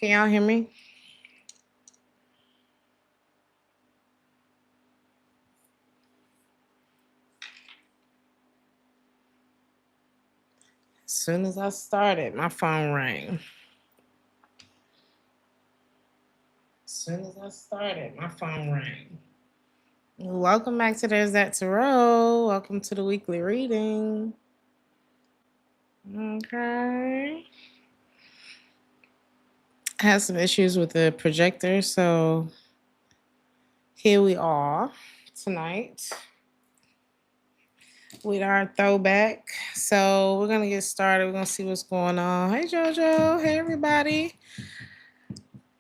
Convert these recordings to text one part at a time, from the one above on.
Can y'all hear me? As soon as I started, my phone rang. As soon as I started, my phone rang. Welcome back to Theresthattarot. Welcome to the weekly reading. Okay. I had some issues with the projector, so here we are tonight with our throwback. So we're gonna get started. We're gonna see what's going on. Hey Jojo. Hey everybody.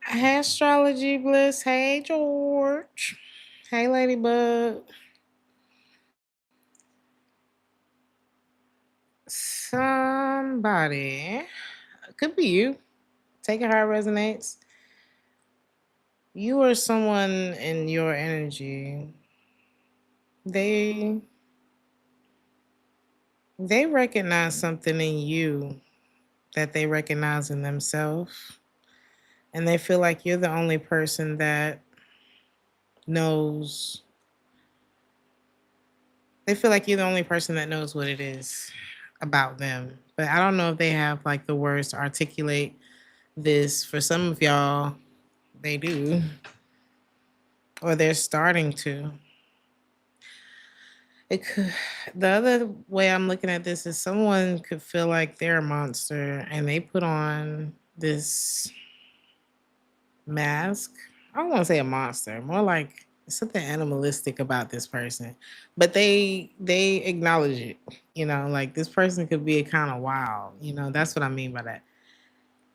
Hey Astrology Bliss. Hey George. Hey Ladybug. Somebody, could be you. Take it how it resonates. You or someone in your energy. They they recognize something in you that they recognize in themselves, and they feel like you're the only person that knows. They feel like you're the only person that knows what it is about them. But I don't know if they have like the words to articulate this. For some of y'all, they do, or they're starting to. It could, the other way I'm looking at this is someone could feel like they're a monster and they put on this mask. I don't want to say a monster, more like something animalistic about this person. But they acknowledge it. Like this person could be kind of wild. That's what I mean by that.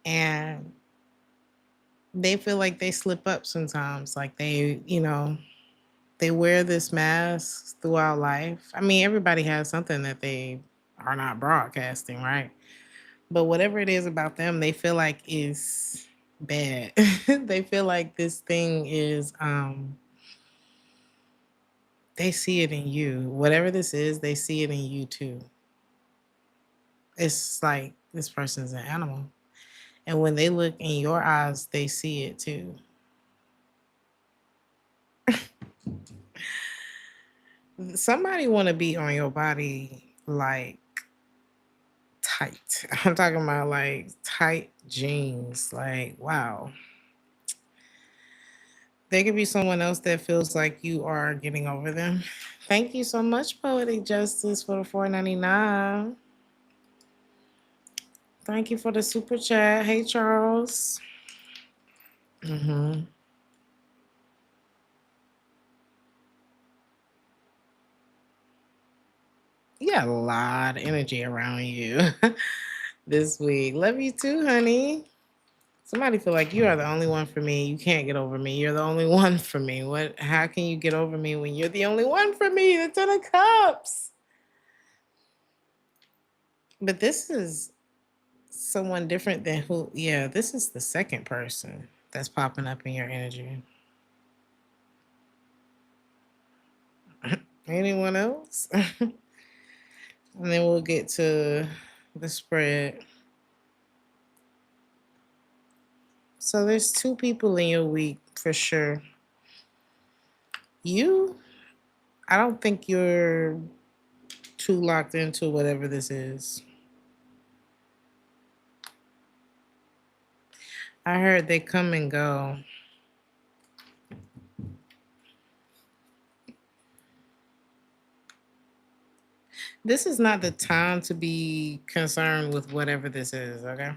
And they feel like they slip up sometimes. Like they wear this mask throughout life. I mean, everybody has something that they are not broadcasting, right? But whatever it is about them, they feel like is bad. They feel like this thing is they see it in you. Whatever this is, they see it in you too. It's like this person's an animal. And when they look in your eyes, they see it too. Somebody want to be on your body like tight. I'm talking about like tight jeans. Like, wow. There could be someone else that feels like you are getting over them. Thank you so much, Poetic Justice, for the $4.99. Thank you for the super chat. Hey, Charles. Mm-hmm. You got a lot of energy around you this week. Love you too, honey. Somebody feel like you are the only one for me. You can't get over me. You're the only one for me. What? How can you get over me when you're the only one for me? The Ten of Cups. But this is someone different than who. Yeah, this is the second person that's popping up in your energy. Anyone else? And then we'll get to the spread. So there's two people in your week for sure. I don't think you're too locked into whatever this is. I heard they come and go. This is not the time to be concerned with whatever this is, okay?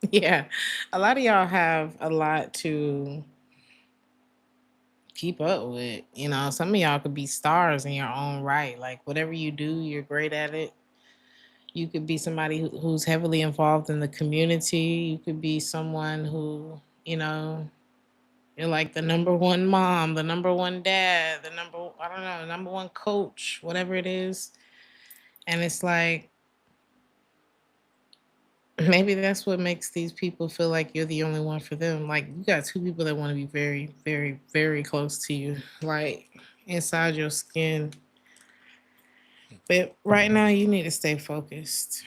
Yeah. A lot of y'all have a lot to keep up with. Some of y'all could be stars in your own right. Like whatever you do, you're great at it. You could be somebody who's heavily involved in the community. You could be someone who, you're like the number one mom, the number one dad, I don't know, number one coach, whatever it is. And it's like, maybe that's what makes these people feel like you're the only one for them. Like you got two people that want to be very, very, very close to you, like inside your skin. But right now, you need to stay focused.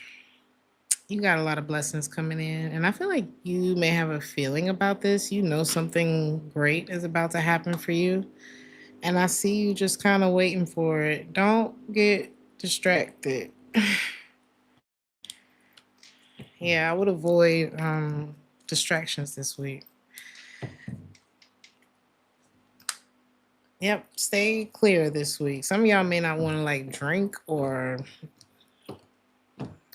You got a lot of blessings coming in. And I feel like you may have a feeling about this. You know something great is about to happen for you. And I see you just kind of waiting for it. Don't get distracted. Yeah, I would avoid distractions this week. Yep, stay clear this week. Some of y'all may not want to like drink or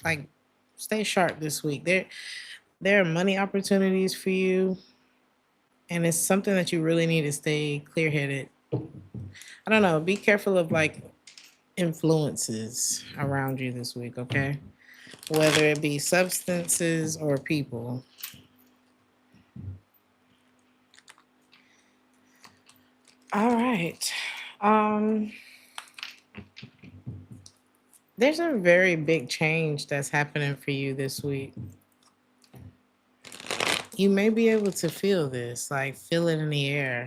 like stay sharp this week. There are money opportunities for you, and it's something that you really need to stay clear headed. I don't know. Be careful of like influences around you this week, okay? Whether it be substances or people. All right. Um, there's a very big change that's happening for you this week. You may be able to feel this, like feel it in the air.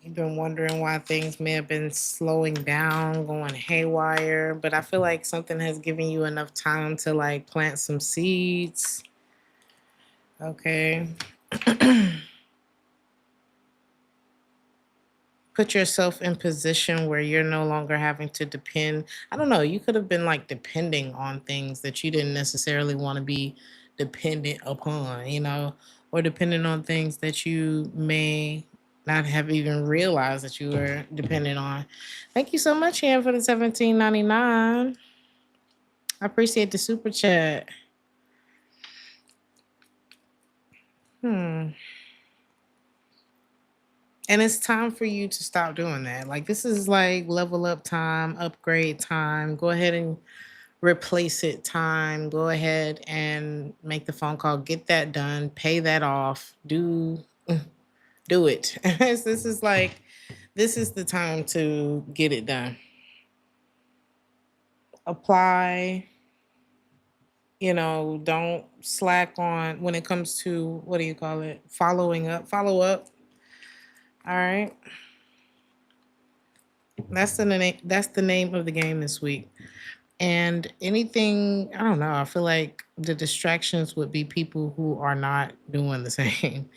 You've been wondering why things may have been slowing down, going haywire, but I feel like something has given you enough time to like plant some seeds. Okay. Put yourself in position where you're no longer having to depend. I don't know, you could have been like depending on things that you didn't necessarily want to be dependent upon, or dependent on things that you may not have even realized that you were dependent on. Thank you so much, Ian, for the 17.99. I appreciate the super chat. Hmm. And it's time for you to stop doing that. Like this is like level up time, upgrade time. Go ahead and replace it time. Go ahead and make the phone call. Get that done. Pay that off. Do it. This is the time to get it done. Apply. Don't slack on when it comes to what do you call it? Following up. Follow up. All right. That's the name of the game this week. And anything, I don't know, I feel like the distractions would be people who are not doing the same.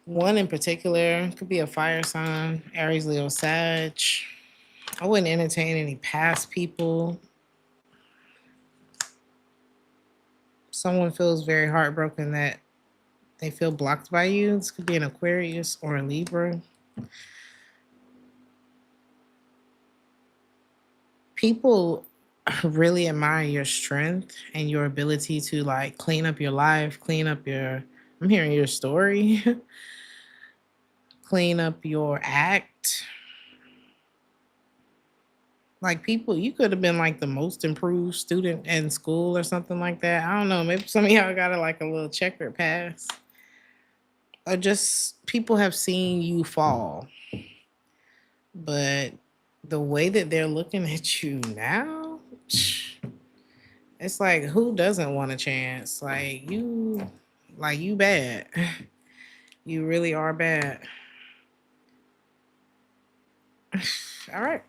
One in particular could be a fire sign, Aries, Leo, Sag. I wouldn't entertain any past people. Someone feels very heartbroken that they feel blocked by you. This could be an Aquarius or a Libra. People really admire your strength and your ability to like clean up your life, I'm hearing your story, clean up your act. Like people, you could have been like the most improved student in school or something like that. I don't know. Maybe some of y'all got like a little checkered past. Or just people have seen you fall. But the way that they're looking at you now, it's like who doesn't want a chance? Like you bad. You really are bad. All right.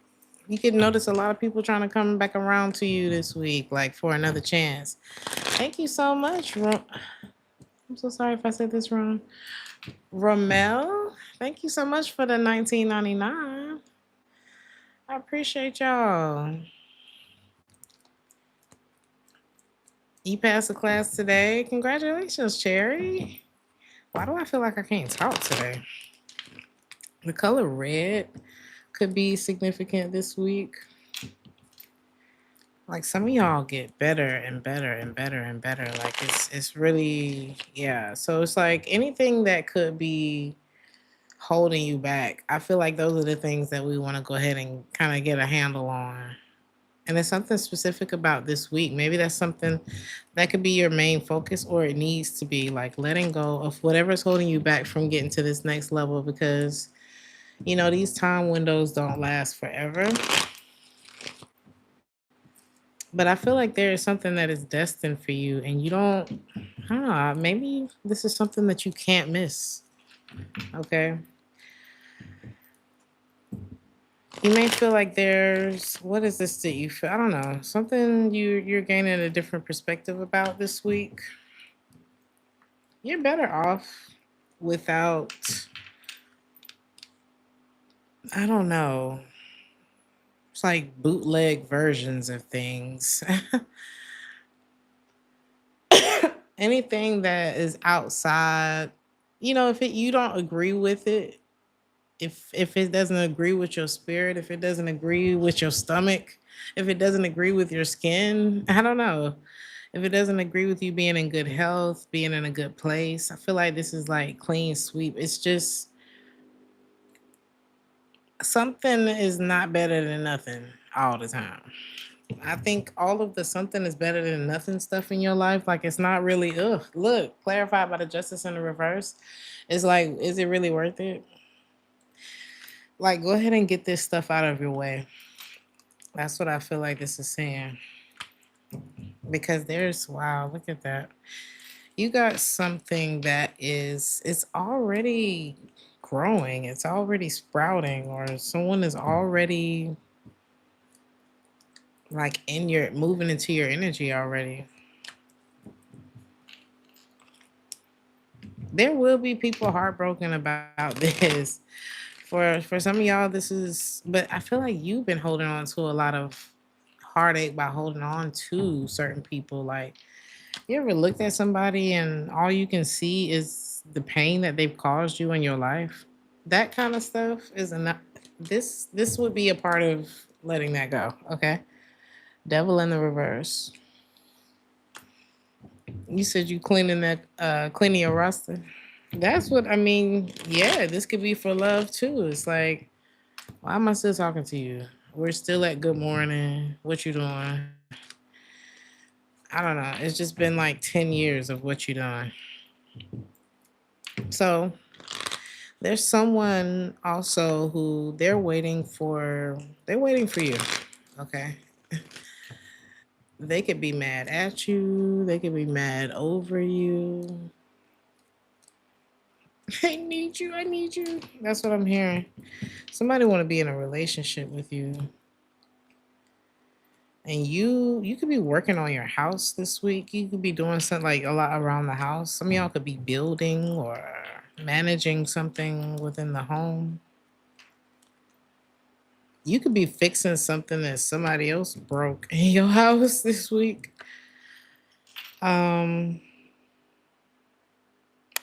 You can notice a lot of people trying to come back around to you this week, like for another chance. Thank you so much. I'm so sorry if I said this wrong. Romel, thank you so much for the 19.99. I appreciate y'all. You passed the class today. Congratulations, Cherry. Why do I feel like I can't talk today? The color red could be significant this week. Like some of y'all get better and better and better and better. Like it's really, yeah. So it's like anything that could be holding you back. I feel like those are the things that we want to go ahead and kind of get a handle on. And there's something specific about this week. Maybe that's something that could be your main focus, or it needs to be like letting go of whatever's holding you back from getting to this next level, because these time windows don't last forever. But I feel like there is something that is destined for you, and I don't know, maybe this is something that you can't miss. Okay. You may feel like there's what is this that you feel? I don't know. Something you're gaining a different perspective about this week. You're better off without, I don't know. It's like bootleg versions of things. Anything that is outside, if you don't agree with it, if it doesn't agree with your spirit, if it doesn't agree with your stomach, if it doesn't agree with your skin, I don't know. If it doesn't agree with you being in good health, being in a good place, I feel like this is like clean sweep. It's just something is not better than nothing all the time. I think all of the something is better than nothing stuff in your life. Like it's not really, ugh, look, clarified by the justice in the reverse. It's like, is it really worth it? Like, go ahead and get this stuff out of your way. That's what I feel like this is saying. Because wow, look at that. You got something that it's already growing, it's already sprouting, or someone is already like in your moving into your energy already. There will be people heartbroken about this. For some of y'all, this is, but I feel like you've been holding on to a lot of heartache by holding on to certain people. Like, you ever looked at somebody and all you can see is the pain that they've caused you in your life? That kind of stuff is enough. This would be a part of letting that go. Okay, devil in the reverse. You said you cleaning your roster. That's what I mean. Yeah, this could be for love too. It's like, why am I still talking to you? We're still at good morning. What you doing? I don't know. It's just been like 10 years of what you doing. So there's someone also who they're waiting for you. Okay. They could be mad at you. They could be mad over you. I need you. I need you. That's what I'm hearing. Somebody want to be in a relationship with you. And you could be working on your house this week. You could be doing something like a lot around the house. Some of y'all could be building or managing something within the home. You could be fixing something that somebody else broke in your house this week. Um,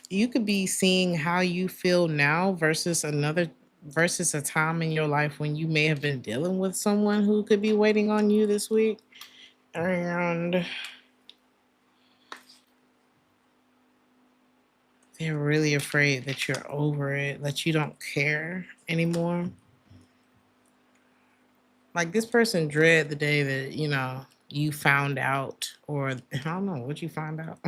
you could be seeing how you feel now versus a time in your life when you may have been dealing with someone who could be waiting on you this week. And they're really afraid that you're over it, that you don't care anymore. Like this person dread the day that, you found out, or I don't know what you found out.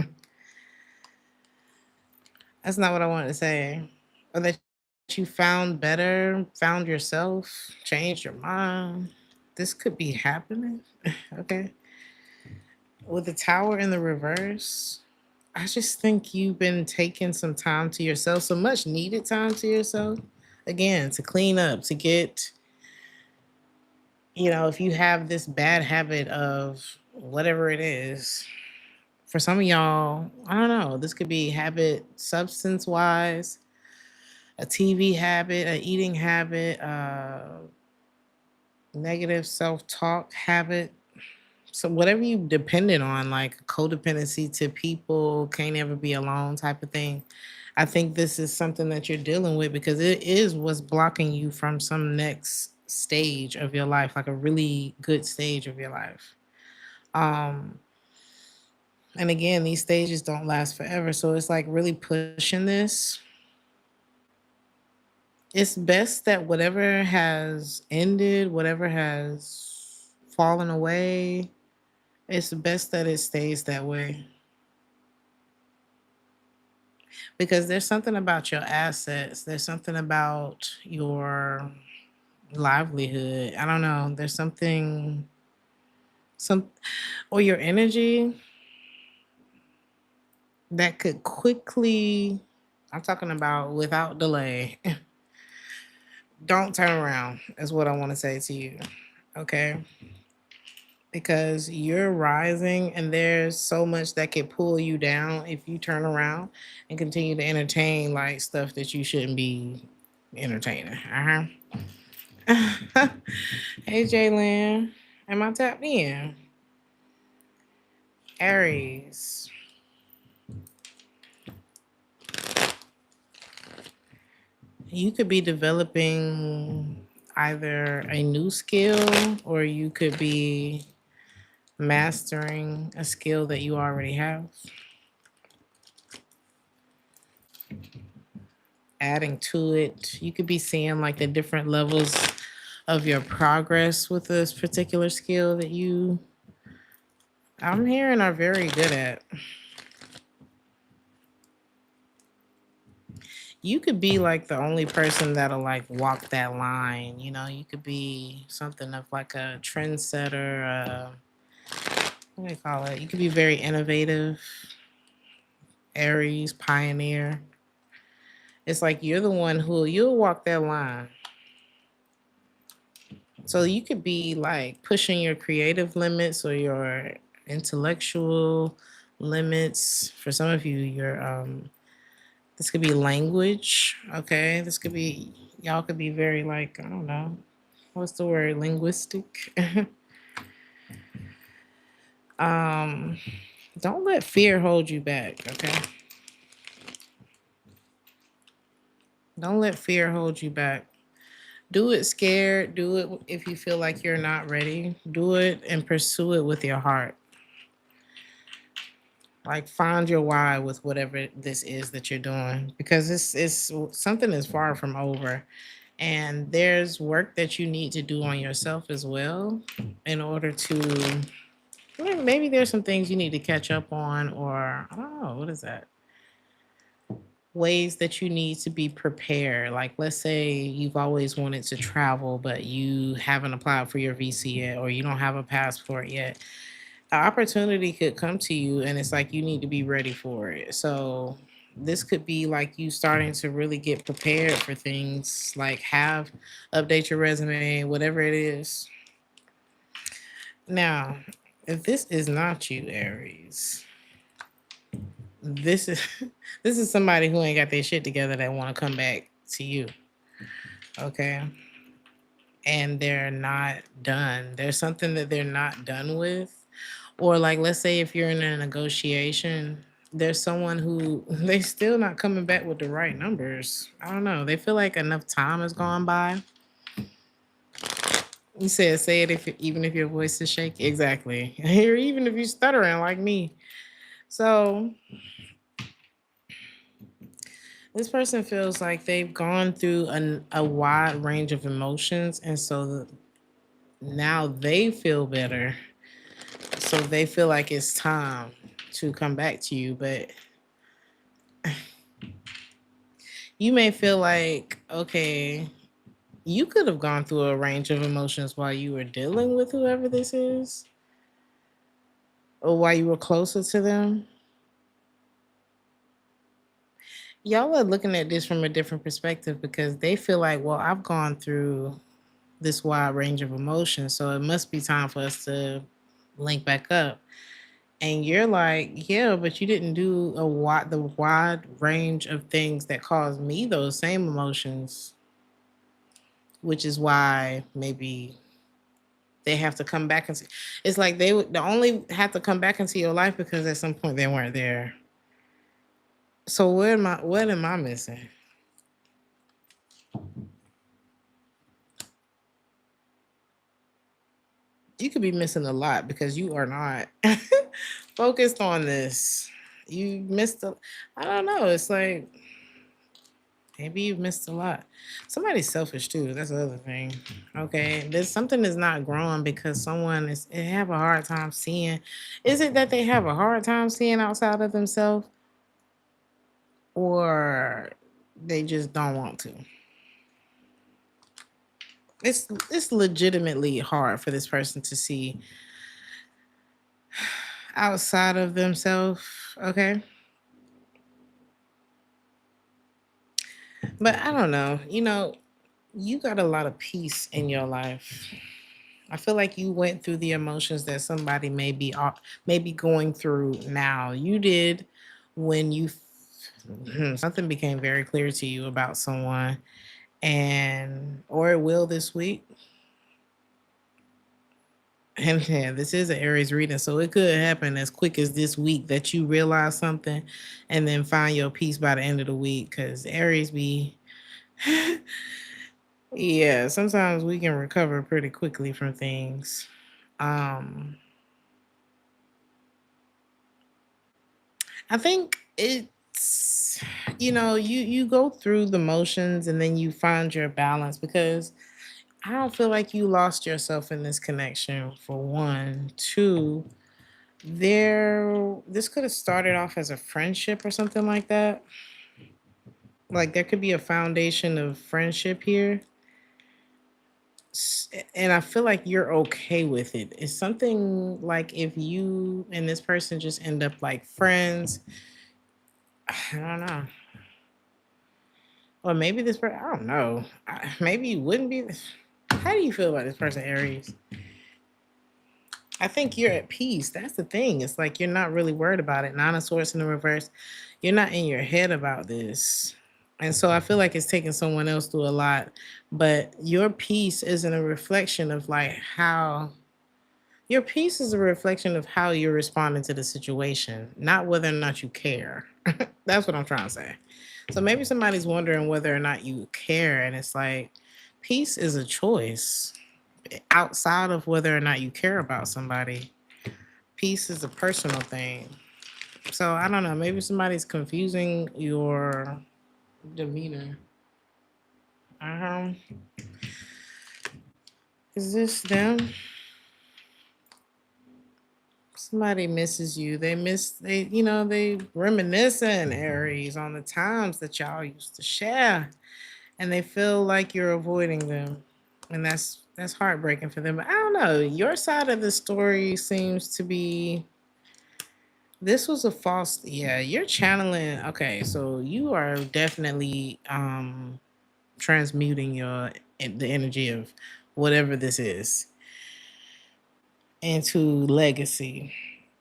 That's not what I wanted to say. Or that you found better, found yourself, changed your mind. This could be happening. Okay. With the tower in the reverse, I just think you've been taking some time to yourself, so much needed time to yourself. Again, to clean up, to get, if you have this bad habit of whatever it is, for some of y'all, I don't know, this could be habit substance wise, a TV habit, a eating habit, negative self talk habit. So whatever you dependent on, like codependency to people, can't ever be alone type of thing. I think this is something that you're dealing with because it is what's blocking you from some next stage of your life, like a really good stage of your life. Um, and again, these stages don't last forever. So it's like really pushing this. It's best that whatever has ended, whatever has fallen away, it's best that it stays that way. Because there's something about your assets, there's something about your livelihood. I don't know. There's some or your energy that could quickly, I'm talking about without delay, Don't turn around, is what I want to say to you. Okay. Because you're rising and there's so much that could pull you down if you turn around and continue to entertain like stuff that you shouldn't be entertaining. Hey Jalen, am I tapped in? Aries. You could be developing either a new skill or you could be mastering a skill that you already have, adding to it. You could be seeing like the different levels of your progress with this particular skill that you, I'm hearing, are very good at. You could be like the only person that'll like walk that line. You know, you could be something of like a trendsetter. What do they call it? You could be very innovative, Aries, pioneer. It's like you're the one who you'll walk that line. So you could be like pushing your creative limits or your intellectual limits. For some of you, your this could be language. Okay, this could be, y'all could be very like, I don't know, what's the word, linguistic. um, don't let fear hold you back. Okay, don't let fear hold you back. Do it scared. Do it if you feel like you're not ready. Do it and pursue it with your heart. Like find your why with whatever this is that you're doing, because this is something is far from over, and there's work that you need to do on yourself as well in order to, maybe there's some things you need to catch up on, or I don't know, what is that, ways that you need to be prepared. Like let's say you've always wanted to travel but you haven't applied for your visa yet, or you don't have a passport yet. An opportunity could come to you and it's like you need to be ready for it. So this could be like you starting to really get prepared for things, like have, update your resume, whatever it is. Now, if this is not you, Aries, this is this is somebody who ain't got their shit together that want to come back to you. Okay. And they're not done. There's something that they're not done with. Or like let's say if you're in a negotiation, there's someone who they still not coming back with the right numbers. I don't know. They feel like enough time has gone by. You said say it if even if your voice is shaky. Exactly. Or even if you're stuttering like me. So this person feels like they've gone through a wide range of emotions, and so now they feel better. So they feel like it's time to come back to you, but you may feel like, okay, you could have gone through a range of emotions while you were dealing with whoever this is, or while you were closer to them. Y'all are looking at this from a different perspective because they feel like, well, I've gone through this wide range of emotions, so it must be time for us to link back up. And you're like, yeah, but you didn't do the wide range of things that caused me those same emotions, which is why maybe they have to come back and it's like they only have to come back into your life because at some point they weren't there. So what am I missing? You could be missing a lot because you are not focused on this. You missed I don't know. It's like maybe you've missed a lot. Somebody's selfish too. That's the other thing. Okay. There's something that's not growing because someone is they have a hard time seeing. Is it that they have a hard time seeing outside of themselves? Or they just don't want to? It's legitimately hard for this person to see outside of themselves. Okay. But I don't know. You got a lot of peace in your life. I feel like you went through the emotions that somebody may be going through now. You did when something became very clear to you about someone, and or it will this week. And yeah, this is an Aries reading, so it could happen as quick as this week that you realize something, and then find your peace by the end of the week. Because Aries be, yeah, sometimes we can recover pretty quickly from things. Um, I think it's, you go through the motions and then you find your balance, because I don't feel like you lost yourself in this connection, for one. Two, this could have started off as a friendship or something like that. Like there could be a foundation of friendship here. And I feel like you're okay with it. It's something like if you and this person just end up like friends. I don't know. Or maybe this person, I don't know. Maybe you wouldn't be. How do you feel about this person, Aries? I think you're at peace. That's the thing. It's like you're not really worried about it. Nine of Swords in the reverse. You're not in your head about this. And so I feel like it's taking someone else through a lot. But your peace isn't a reflection of like how. Your peace is a reflection of how you're responding to the situation, not whether or not you care. That's what I'm trying to say. So maybe somebody's wondering whether or not you care. And it's like, peace is a choice outside of whether or not you care about somebody. Peace is a personal thing. So I don't know. Maybe somebody's confusing your demeanor. Um, is this them? Somebody misses you. They reminiscing, Aries, on the times that y'all used to share, and they feel like you're avoiding them, and that's heartbreaking for them. But I don't know. Your side of the story seems to be, this was a false. Yeah, you're channeling. Okay, so you are definitely transmuting the energy of whatever this is into legacy,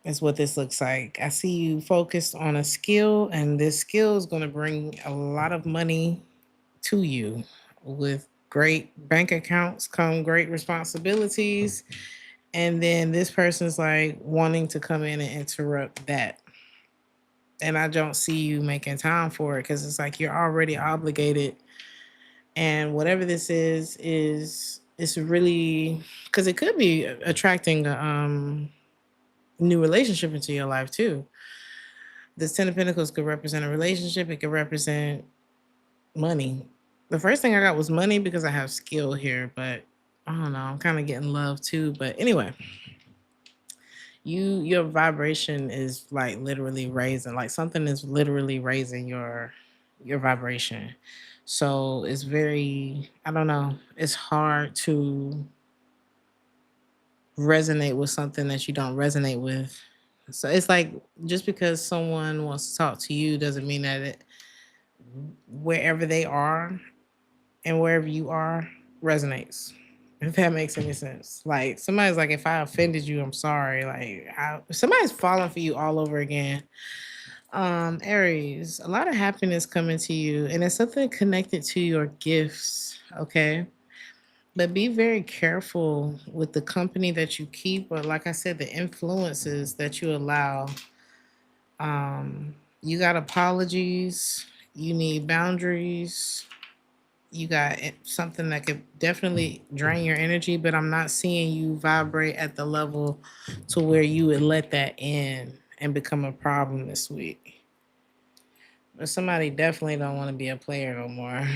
is what this looks like. I see you focused on a skill, and this skill is going to bring a lot of money to you. With great bank accounts come great responsibilities. And then this person's like wanting to come in and interrupt that. And I don't see you making time for it, because it's like you're already obligated. And whatever this is it's really, because it could be attracting a new relationship into your life too. This Ten of Pentacles could represent a relationship. It could represent money. The first thing I got was money because I have skill here, but I don't know. I'm kind of getting love too. But anyway, your vibration is like literally raising. Like something is literally raising your vibration. So it's very, I don't know. It's hard to resonate with something that you don't resonate with. So it's like, just because someone wants to talk to you doesn't mean that wherever they are and wherever you are resonates. If that makes any sense. Like somebody's like, if I offended you, I'm sorry. Like somebody's falling for you all over again. Aries, a lot of happiness coming to you, and it's something connected to your gifts. Okay. But be very careful with the company that you keep, or like I said, the influences that you allow. You got apologies, you need boundaries, you got something that could definitely drain your energy, but I'm not seeing you vibrate at the level to where you would let that in and become a problem this week. But somebody definitely don't want to be a player no more.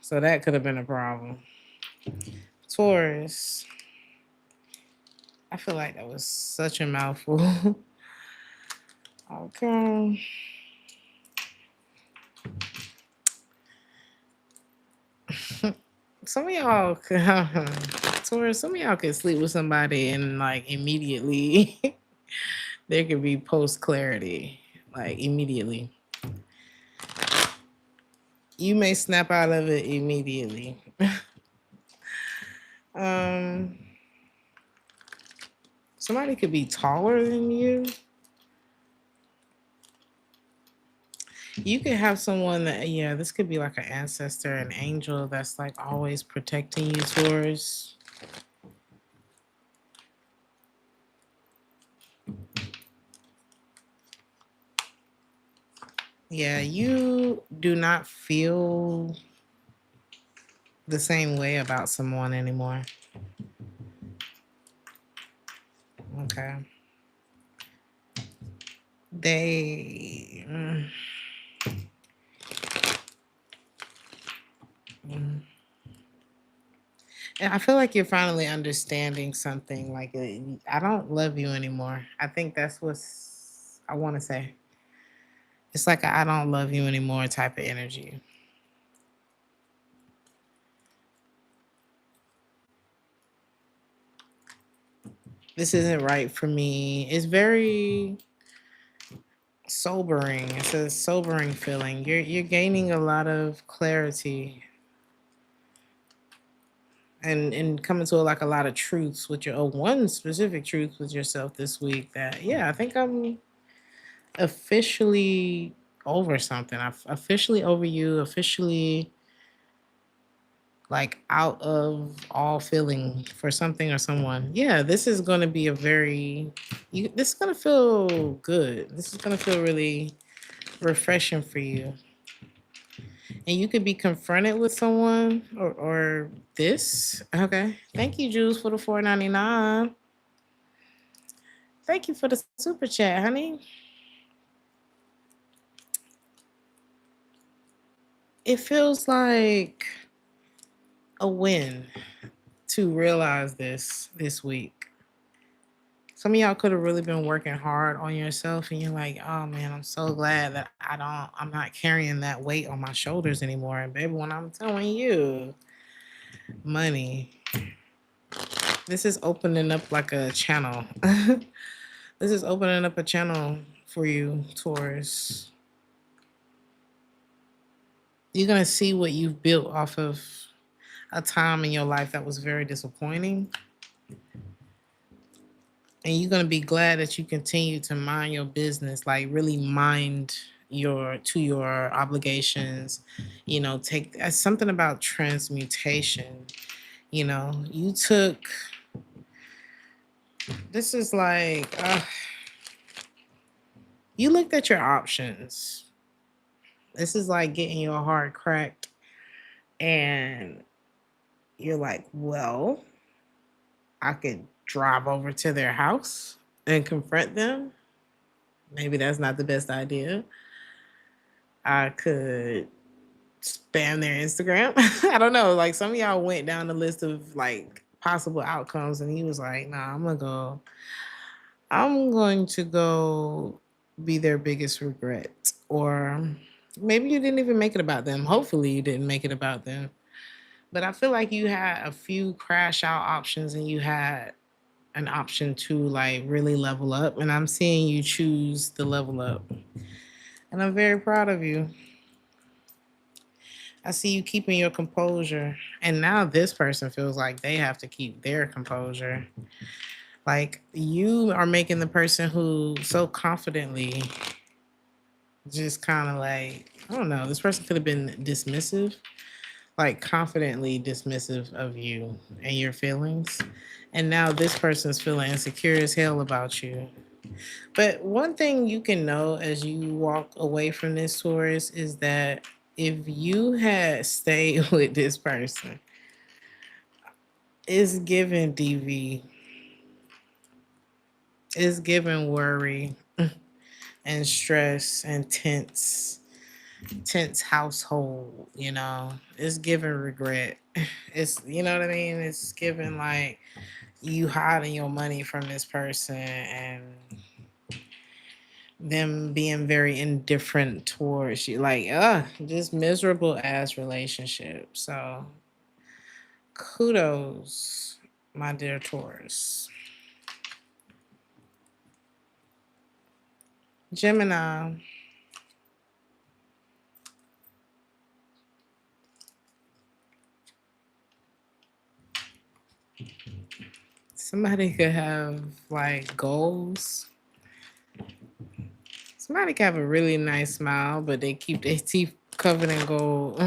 So that could have been a problem. Taurus, I feel like that was such a mouthful. Okay. Some of y'all Taurus, some of y'all could sleep with somebody and like immediately there could be post clarity. Like immediately. You may snap out of it immediately. Um, somebody could be taller than you. You could have someone that, yeah, this could be like an ancestor, an angel that's like always protecting you, Taurus. Yeah, you do not feel the same way about someone anymore. Okay. They. Mm. And I feel like you're finally understanding something. Like, I don't love you anymore. I think that's what's I want to say. It's like I don't love you anymore type of energy. This isn't right for me. It's very sobering. It's a sobering feeling. You're gaining a lot of clarity and coming to like a lot of truths with your one specific truth with yourself this week. That, yeah, I think I'm officially over something. I'm officially over you. Officially like out of all feeling for something or someone. Yeah, this is going to be a very this is going to feel good. This is going to feel really refreshing for you. And you could be confronted with someone or this. Okay. Thank you, Jules, for the 4.99. Thank you for the super chat, honey. It feels like a win to realize this week. Some of y'all could have really been working hard on yourself, and you're like, oh man, I'm so glad that I'm not carrying that weight on my shoulders anymore. And baby, when I'm telling you, money, this is opening up like a channel. This is opening up a channel for you, Taurus. You're gonna see what you've built off of a time in your life that was very disappointing. And you're gonna be glad that you continue to mind your business, like really mind your obligations. Take something about transmutation. You took this is like you looked at your options. This is like getting your heart cracked, and you're like, well, I could drive over to their house and confront them. Maybe that's not the best idea. I could spam their Instagram. I don't know. Like some of y'all went down the list of like possible outcomes, and he was like, "Nah, I'm going to go be their biggest regret." Or maybe you didn't even make it about them. Hopefully, you didn't make it about them. But I feel like you had a few crash out options, and you had an option to like really level up. And I'm seeing you choose the level up, and I'm very proud of you. I see you keeping your composure. And now this person feels like they have to keep their composure. Like you are making the person who so confidently just kind of like, I don't know, this person could have been dismissive, like confidently dismissive of you and your feelings. And now this person's feeling insecure as hell about you. But one thing you can know as you walk away from this Taurus is that if you had stayed with this person, it's given DV, it's given worry and stress and tense household, it's given regret. It's, you know what I mean? It's given like you hiding your money from this person and them being very indifferent towards you, like just miserable ass relationship. So kudos, my dear Taurus. Gemini. Somebody could have like goals. Somebody could have a really nice smile, but they keep their teeth covered in gold.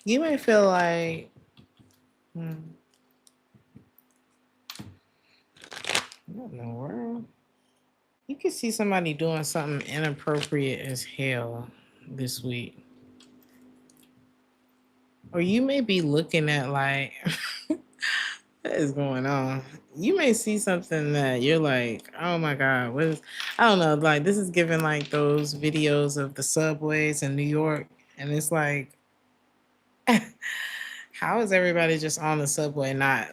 You may feel like, hmm, what in the world? You can see somebody doing something inappropriate as hell this week. Or you may be looking at like, what is going on? You may see something that you're like, oh my God, what is, I don't know, like this is giving like those videos of the subways in New York. And it's like, how is everybody just on the subway not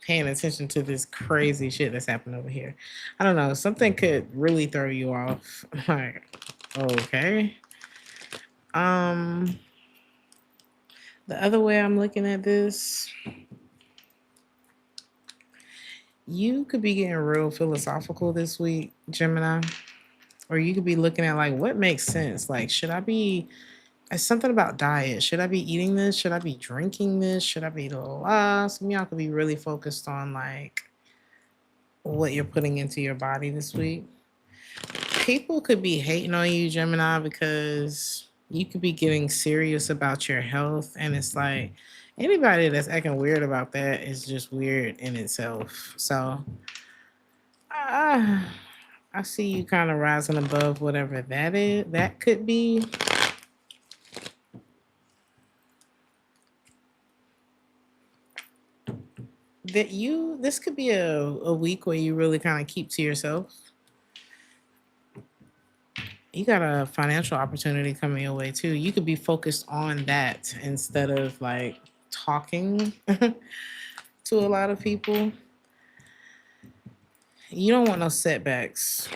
paying attention to this crazy shit that's happening over here? I don't know. Something could really throw you off. Like, okay. Um, the other way I'm looking at this, you could be getting real philosophical this week, Gemini. Or you could be looking at like what makes sense. Like, should I be it's something about diet. Should I be eating this? Should I be drinking this? Should I be Some of y'all could be really focused on like what you're putting into your body this week. People could be hating on you, Gemini, because you could be getting serious about your health. And it's like anybody that's acting weird about that is just weird in itself. So uh, I see you kind of rising above whatever that is. That could be. This could be a week where you really kind of keep to yourself. You got a financial opportunity coming your way too. You could be focused on that instead of like talking to a lot of people. You don't want no setbacks.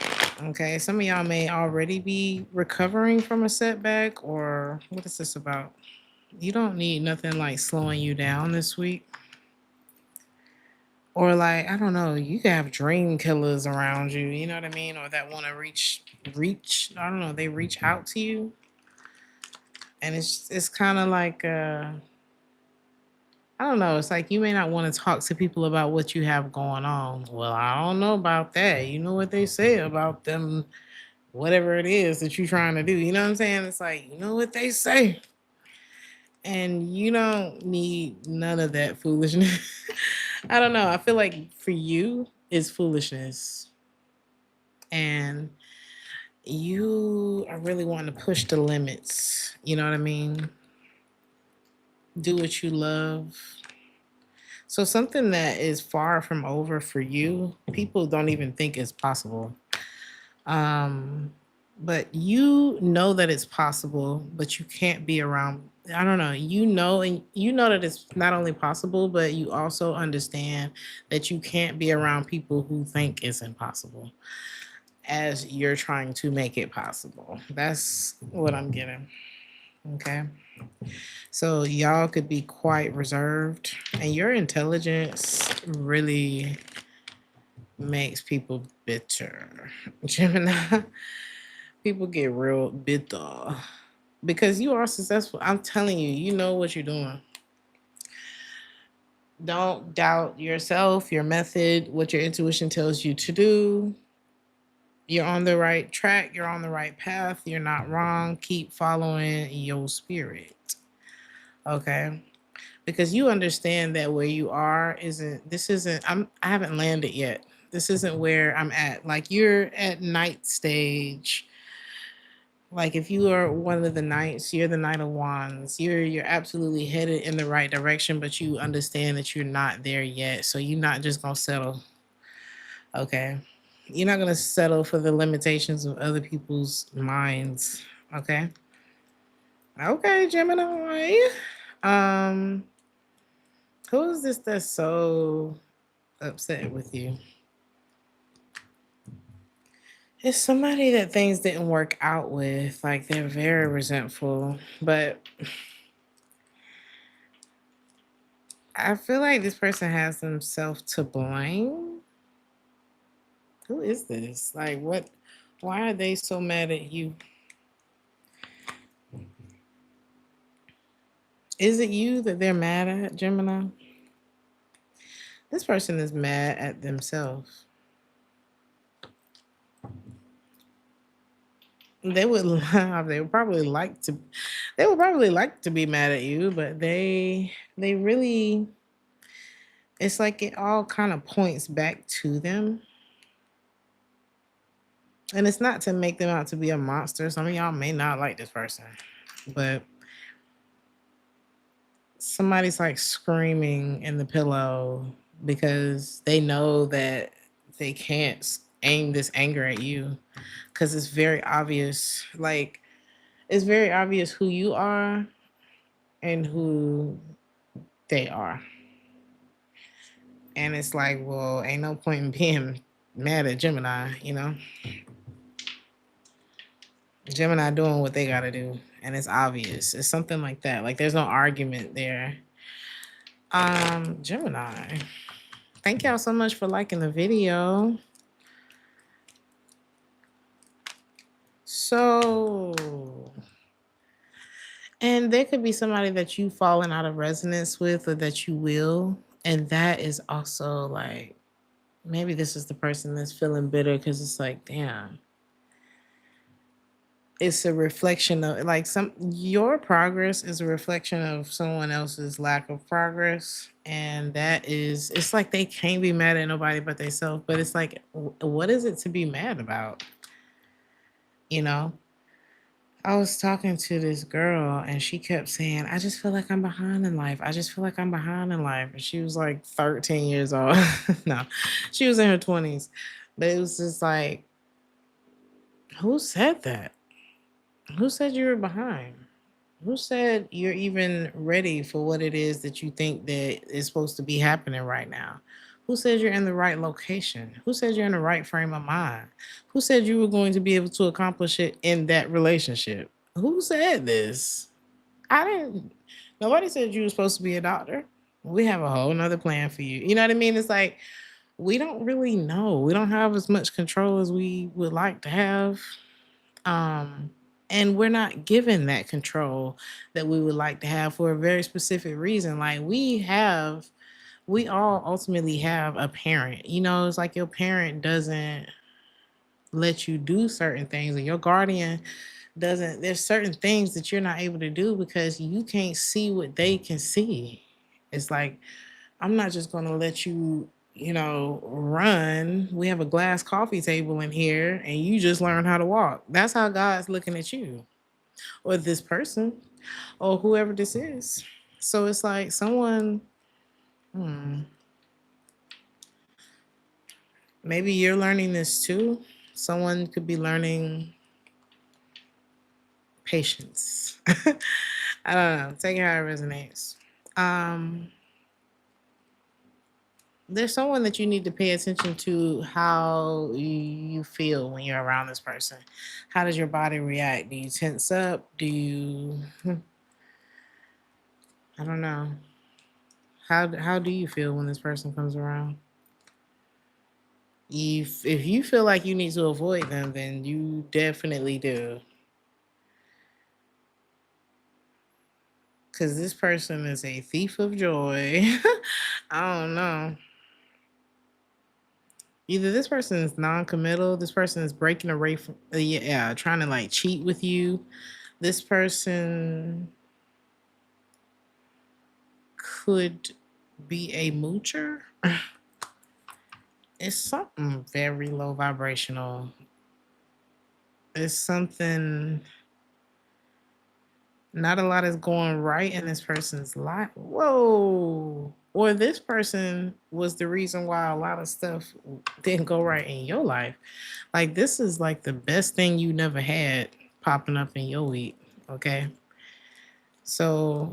Okay. Some of y'all may already be recovering from a setback, or what is this about? You don't need nothing like slowing you down this week. Or like, I don't know, you can have dream killers around you, you know what I mean? Or that want to I don't know, they reach out to you. And it's kind of like I don't know, it's like you may not want to talk to people about what you have going on. Well, I don't know about that. You know what they say about them, whatever it is that you're trying to do. You know what I'm saying? It's like, you know what they say. And you don't need none of that foolishness. I don't know. I feel like for you, it's foolishness. And you are really wanting to push the limits. You know what I mean? Do what you love. So something that is far from over for you, people don't even think is possible. Um, but you know that it's possible, but you can't be around. I don't know. And you know that it's not only possible, but you also understand that you can't be around people who think it's impossible as you're trying to make it possible. That's what I'm getting. Okay. So y'all could be quite reserved, and your intelligence really makes people bitter. Gemini, people get real bitter because you are successful. I'm telling you, you know what you're doing. Don't doubt yourself, your method, what your intuition tells you to do. You're on the right track. You're on the right path. You're not wrong. Keep following your spirit. Okay. Because you understand that where you are I haven't landed yet. This isn't where I'm at. Like you're at night stage. Like if you are one of the knights, you're the knight of wands. You're absolutely headed in the right direction, but you understand that you're not there yet. So you're not just gonna settle. Okay. You're not gonna settle for the limitations of other people's minds. Okay. Okay, Gemini. Um, who is this that's so upset with you? It's somebody that things didn't work out with. Like they're very resentful. But I feel like this person has themselves to blame. Who is this? Like what why are they so mad at you? Is it you that they're mad at, Gemini? This person is mad at themselves. They would they would probably like to be mad at you, but they really, it's like it all kind of points back to them. And it's not to make them out to be a monster. Some of y'all may not like this person, but somebody's like screaming in the pillow because they know that they can't aim this anger at you because it's very obvious. Like, it's very obvious who you are and who they are. And it's like, well, ain't no point in being mad at Gemini, you know? Gemini doing what they gotta do. And it's obvious. It's something like that. Like, there's no argument there. Gemini. Thank y'all so much for liking the video. So, and there could be somebody that you've fallen out of resonance with or that you will. And that is also like, maybe this is the person that's feeling bitter because it's like, damn, it's a reflection of like your progress is a reflection of someone else's lack of progress. And that is, it's like they can't be mad at nobody but themselves. But it's like, what is it to be mad about? You know? I was talking to this girl and she kept saying, I just feel like I'm behind in life. I just feel like I'm behind in life. And she was like 13 years old. No, she was in her 20s. But it was just like, who said that? Who said you were behind? Who said you're even ready for what it is that you think that is supposed to be happening right now? Who said you're in the right location? Who said you're in the right frame of mind? Who said you were going to be able to accomplish it in that relationship? Who said this? I didn't. Nobody said you were supposed to be a doctor. We have a whole nother plan for you. You know what I mean? It's like, we don't really know. We don't have as much control as we would like to have. And we're not given that control that we would like to have for a very specific reason. Like, we all ultimately have a parent. You know, it's like your parent doesn't let you do certain things, or your guardian doesn't. There's certain things that you're not able to do because you can't see what they can see. It's like, I'm not just going to let you, run. We have a glass coffee table in here and you just learn how to walk. That's how God's looking at you or this person or whoever this is. So it's like someone, maybe you're learning this too. Someone could be learning patience. I don't know. Take it how it resonates. There's someone that you need to pay attention to how you feel when you're around this person. How does your body react? Do you tense up? Do you, I don't know. How do you feel when this person comes around? If you feel like you need to avoid them, then you definitely do. Because this person is a thief of joy. I don't know. Either this person is non-committal, this person is breaking away from, trying to like cheat with you. This person could be a moocher. It's something very low vibrational. It's something, not a lot is going right in this person's life. Whoa. Or this person was the reason why a lot of stuff didn't go right in your life. Like, this is like the best thing you never had popping up in your week. Okay. So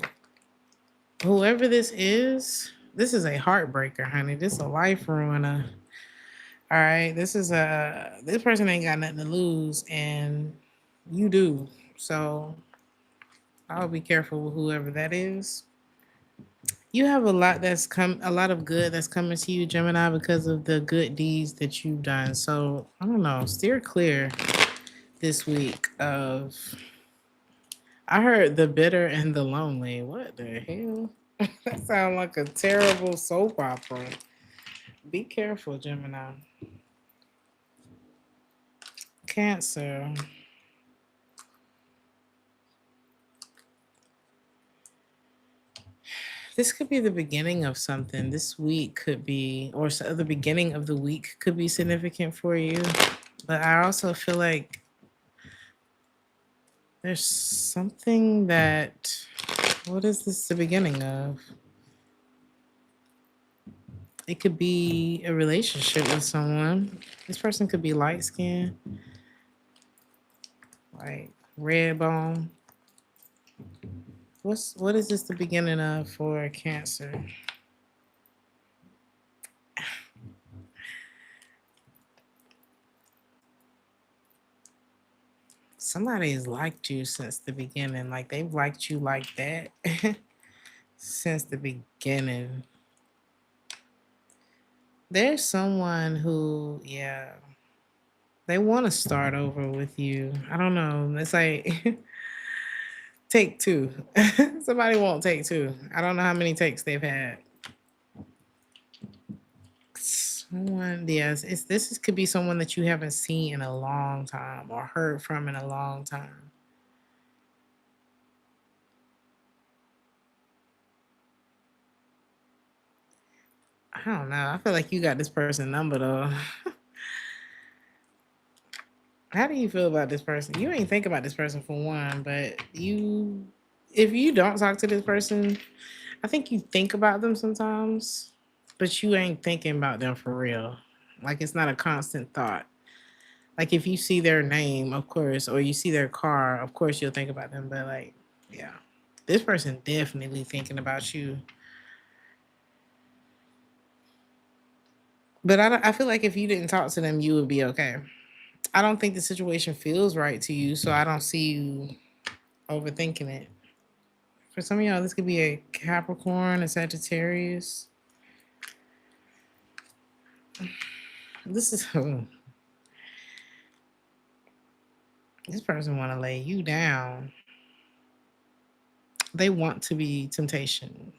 whoever this is a heartbreaker, honey. This is a life ruiner. All right. This person ain't got nothing to lose, and you do. So I'll be careful with whoever that is. You have a lot of good that's coming to you, Gemini, because of the good deeds that you've done. So I don't know, steer clear this week of, I heard the bitter and the lonely. What the hell? That sounds like a terrible soap opera. Be careful, Gemini. Cancer. This could be the beginning of something. This week could be, or the beginning of the week could be significant for you. But I also feel like there's something that, what is this the beginning of? It could be a relationship with someone. This person could be light skinned, like red bone. What is this the beginning of for Cancer? Somebody has liked you since the beginning. Like they've liked you like that since the beginning. There's someone who, yeah, they want to start over with you. I don't know. It's like take two. Somebody won't take two. I don't know how many takes they've had. Someone, yes, could be someone that you haven't seen in a long time or heard from in a long time. I don't know. I feel like you got this person number though. How do you feel about this person? You ain't think about this person for one, but if you don't talk to this person, I think you think about them sometimes, but you ain't thinking about them for real. Like it's not a constant thought. Like if you see their name, of course, or you see their car, of course you'll think about them. But like, yeah, this person definitely thinking about you. But I feel like if you didn't talk to them, you would be okay. I don't think the situation feels right to you, so I don't see you overthinking it. For some of y'all, this could be a Capricorn, a Sagittarius. This is this person want to lay you down. They want to be temptation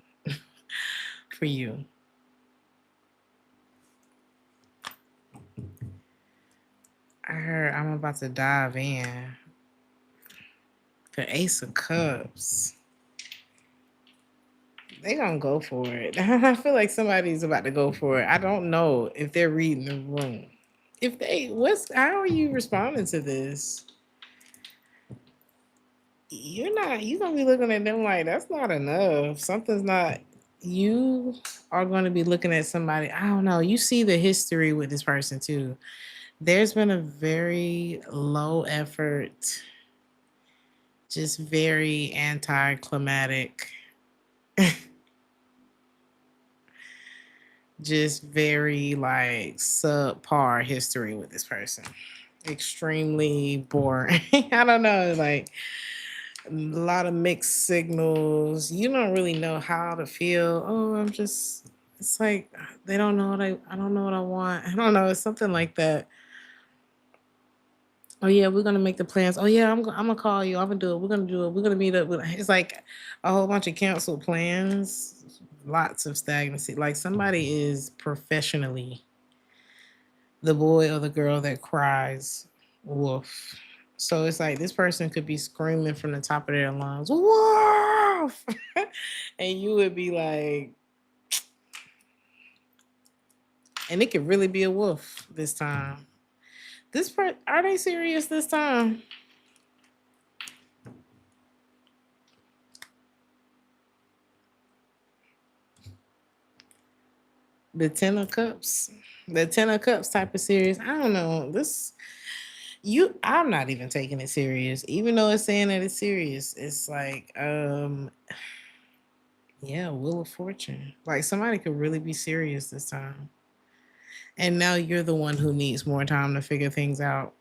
for you. I heard I'm about to dive in. The Ace of Cups. They gonna go for it. I feel like somebody's about to go for it. I don't know if they're reading the room. If they, how are you responding to this? You gonna be looking at them like that's not enough. Something's not. You are going to be looking at somebody. I don't know. You see the history with this person too. There's been a very low effort, just very anticlimactic, just very like subpar history with this person. Extremely boring. I don't know. Like a lot of mixed signals. You don't really know how to feel. Oh, I'm just. It's like they don't know what I don't know what I want. I don't know. It's something like that. Oh yeah, we're gonna make the plans. Oh yeah, I'm gonna call you. I'm gonna do it. We're gonna do it. We're gonna meet up. It's like a whole bunch of canceled plans. Lots of stagnancy. Like somebody is professionally the boy or the girl that cries wolf. So it's like this person could be screaming from the top of their lungs, wolf, and you would be like, and it could really be a wolf this time. Are they serious this time? The Ten of Cups, the Ten of Cups type of serious. I don't know this. I'm not even taking it serious, even though it's saying that it's serious. It's like, yeah, Wheel of Fortune. Like somebody could really be serious this time, and now you're the one who needs more time to figure things out.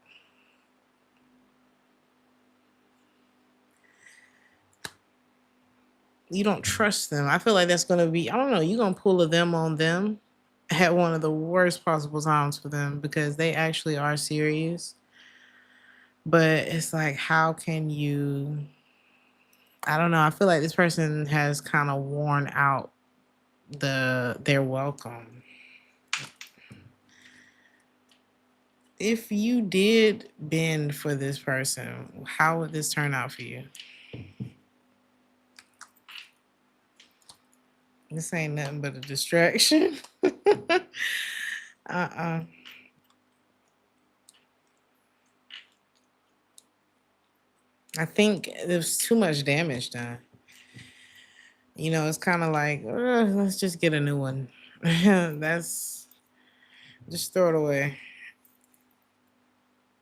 You don't trust them. I feel like that's gonna be. I don't know. You're gonna pull a them on them at one of the worst possible times for them because they actually are serious. But it's like, how can you? I don't know. I feel like this person has kind of worn out their welcome. If you did bend for this person, how would this turn out for you? This ain't nothing but a distraction. uh-uh. I think there's too much damage done. It's kind of like, let's just get a new one. That's just throw it away.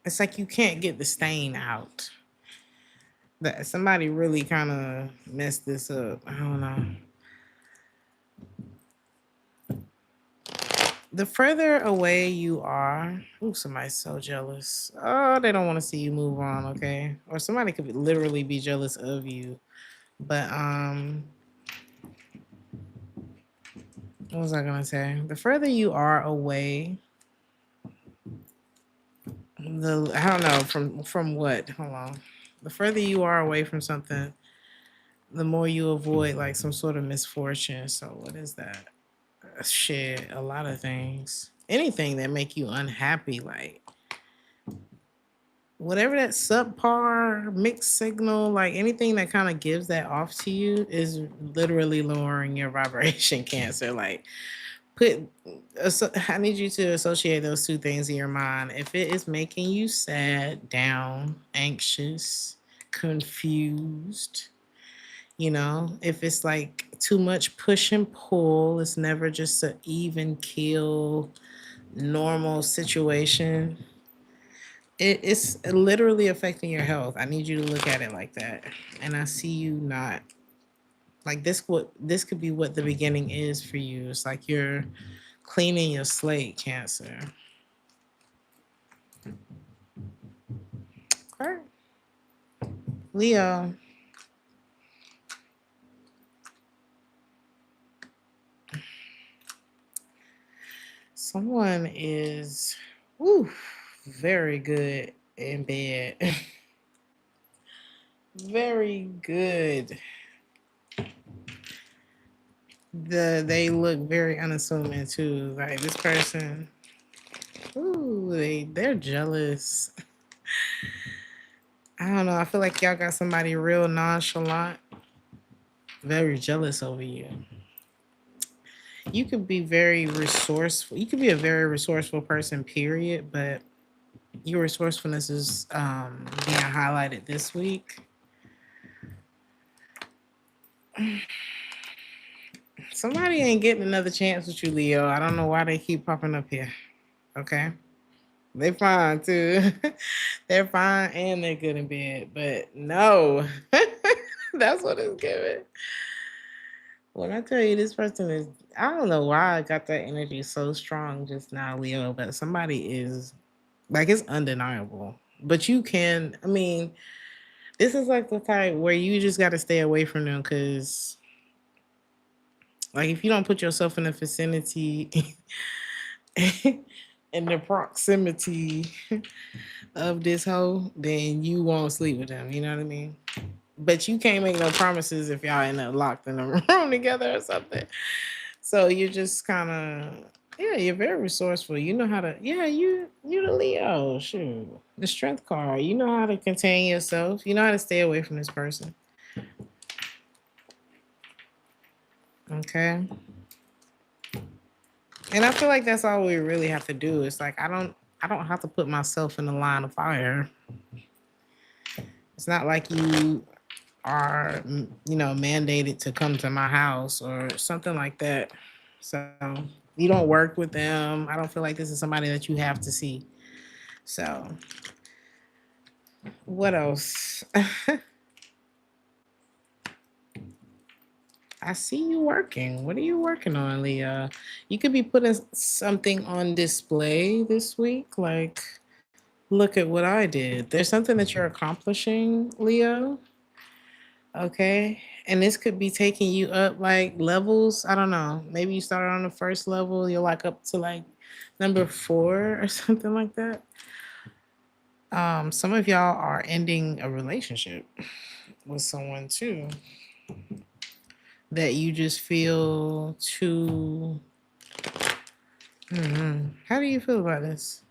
It's like you can't get the stain out. That somebody really kind of messed this up. I don't know. The further away you are, ooh, somebody's so jealous. Oh, they don't want to see you move on, okay? Or somebody could literally be jealous of you. But what was I gonna say? The further you are away, I don't know from what? Hold on. The further you are away from something, the more you avoid like some sort of misfortune. So what is that? Shit, a lot of things. Anything that make you unhappy, like whatever that subpar mixed signal, like anything that kind of gives that off to you is literally lowering your vibration, Cancer. Like I need you to associate those two things in your mind. If it is making you sad, down, anxious, confused, if it's like too much push and pull, it's never just an even keel normal situation. It's literally affecting your health. I need you to look at it like that. And I see you not like this could be what the beginning is for you. It's like you're cleaning your slate, Cancer. Okay. Leo. Someone is very good in bed. Very good. They look very unassuming too. Like this person, they're jealous. I don't know. I feel like y'all got somebody real nonchalant, very jealous over you. You could be very resourceful. You could be a very resourceful person, period. But your resourcefulness is being highlighted this week. Somebody ain't getting another chance with you, Leo. I don't know why they keep popping up here. Okay. They fine too. They're fine and they're good in bed. But no. That's what it's giving. When I tell you this person is, I don't know why I got that energy so strong just now, Leo, but somebody is like, it's undeniable. But you can, I mean, this is like the type where you just got to stay away from them because, like, if you don't put yourself in the vicinity in the proximity of this hoe, then you won't sleep with them. You know what I mean? But you can't make no promises if y'all end up locked in a room together or something. So you're just kind of, yeah, you're very resourceful. You know how to, yeah, you the Leo, shoot. The strength card. You know how to contain yourself. You know how to stay away from this person. Okay. And I feel like that's all we really have to do. It's like I don't have to put myself in the line of fire. It's not like you are, mandated to come to my house or something like that. So you don't work with them. I don't feel like this is somebody that you have to see. So what else? I see you working. What are you working on, Leah? You could be putting something on display this week. Like, look at what I did. There's something that you're accomplishing, Leo. Okay. And this could be taking you up like levels. I don't know. Maybe you started on the first level, you're like up to like number 4 or something like that. Some of y'all are ending a relationship with someone too that you just feel too. How do you feel about this?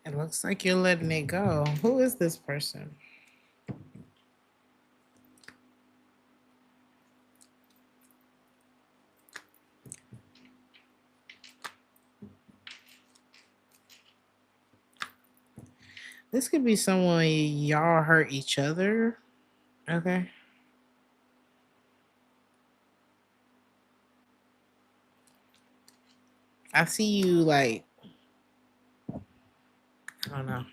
It looks like you're letting it go. Who is this person? This could be someone y'all hurt each other. Okay. I see you like, I don't know.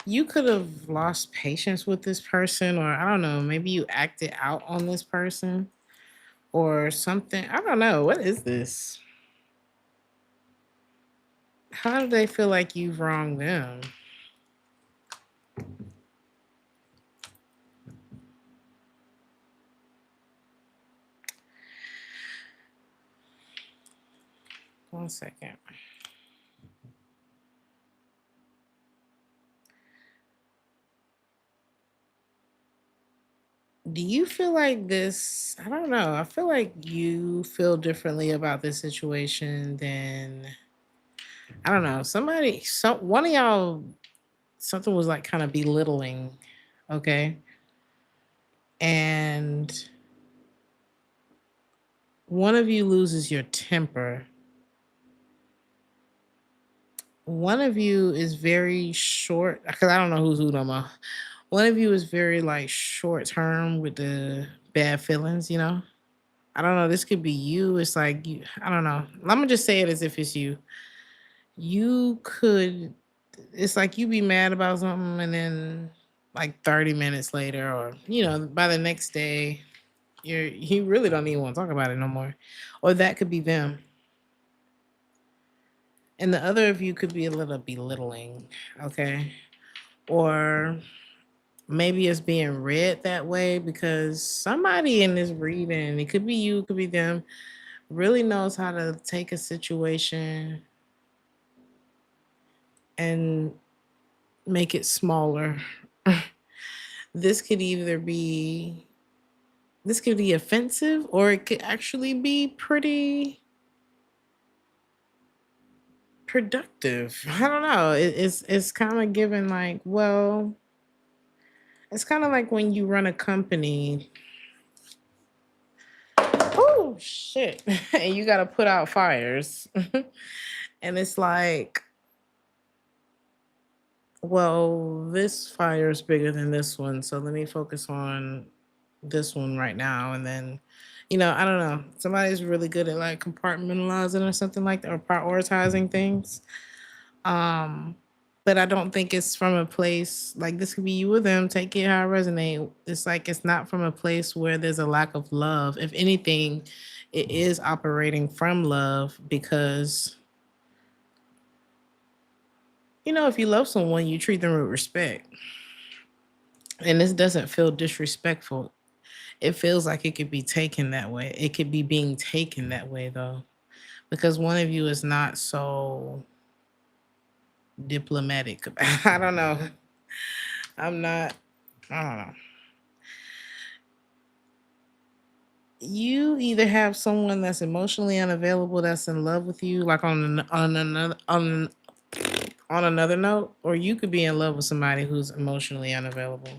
You could have lost patience with this person, or I don't know, maybe you acted out on this person or something. I don't know. What is this? How do they feel like you've wronged them? One second. Do you feel like this? I don't know. I feel like you feel differently about this situation than, I don't know. One of y'all, something was like kind of belittling, okay? And one of you loses your temper. One of you is very short, because I don't know who's who no more. One of you is very like short term with the bad feelings, you know? I don't know. This could be you. It's like you, I don't know. I'm gonna just say it as if it's you. You could, it's like you be mad about something and then like 30 minutes later, or by the next day, you really don't even want to talk about it no more. Or that could be them. And the other of you could be a little belittling, okay? Or maybe it's being read that way because somebody in this reading, it could be you, it could be them, really knows how to take a situation and make it smaller. this could either be this could be offensive, or it could actually be pretty productive. I don't know. It's kind of given like, well, it's kind of like when you run a company. Oh shit. And you got to put out fires. And it's like, well, this fire is bigger than this one, so let me focus on this one right now. And then, I don't know. Somebody's really good at like compartmentalizing or something like that, or prioritizing things. Um, but I don't think it's from a place like, this could be you or them. Take it how it resonate. It's like it's not from a place where there's a lack of love. If anything, it is operating from love, because if you love someone, you treat them with respect. And this doesn't feel disrespectful. It feels like it could be taken that way. It could be being taken that way though, because one of you is not so diplomatic. I don't know. I'm not. I don't know. You either have someone that's emotionally unavailable that's in love with you, like on another note, or you could be in love with somebody who's emotionally unavailable.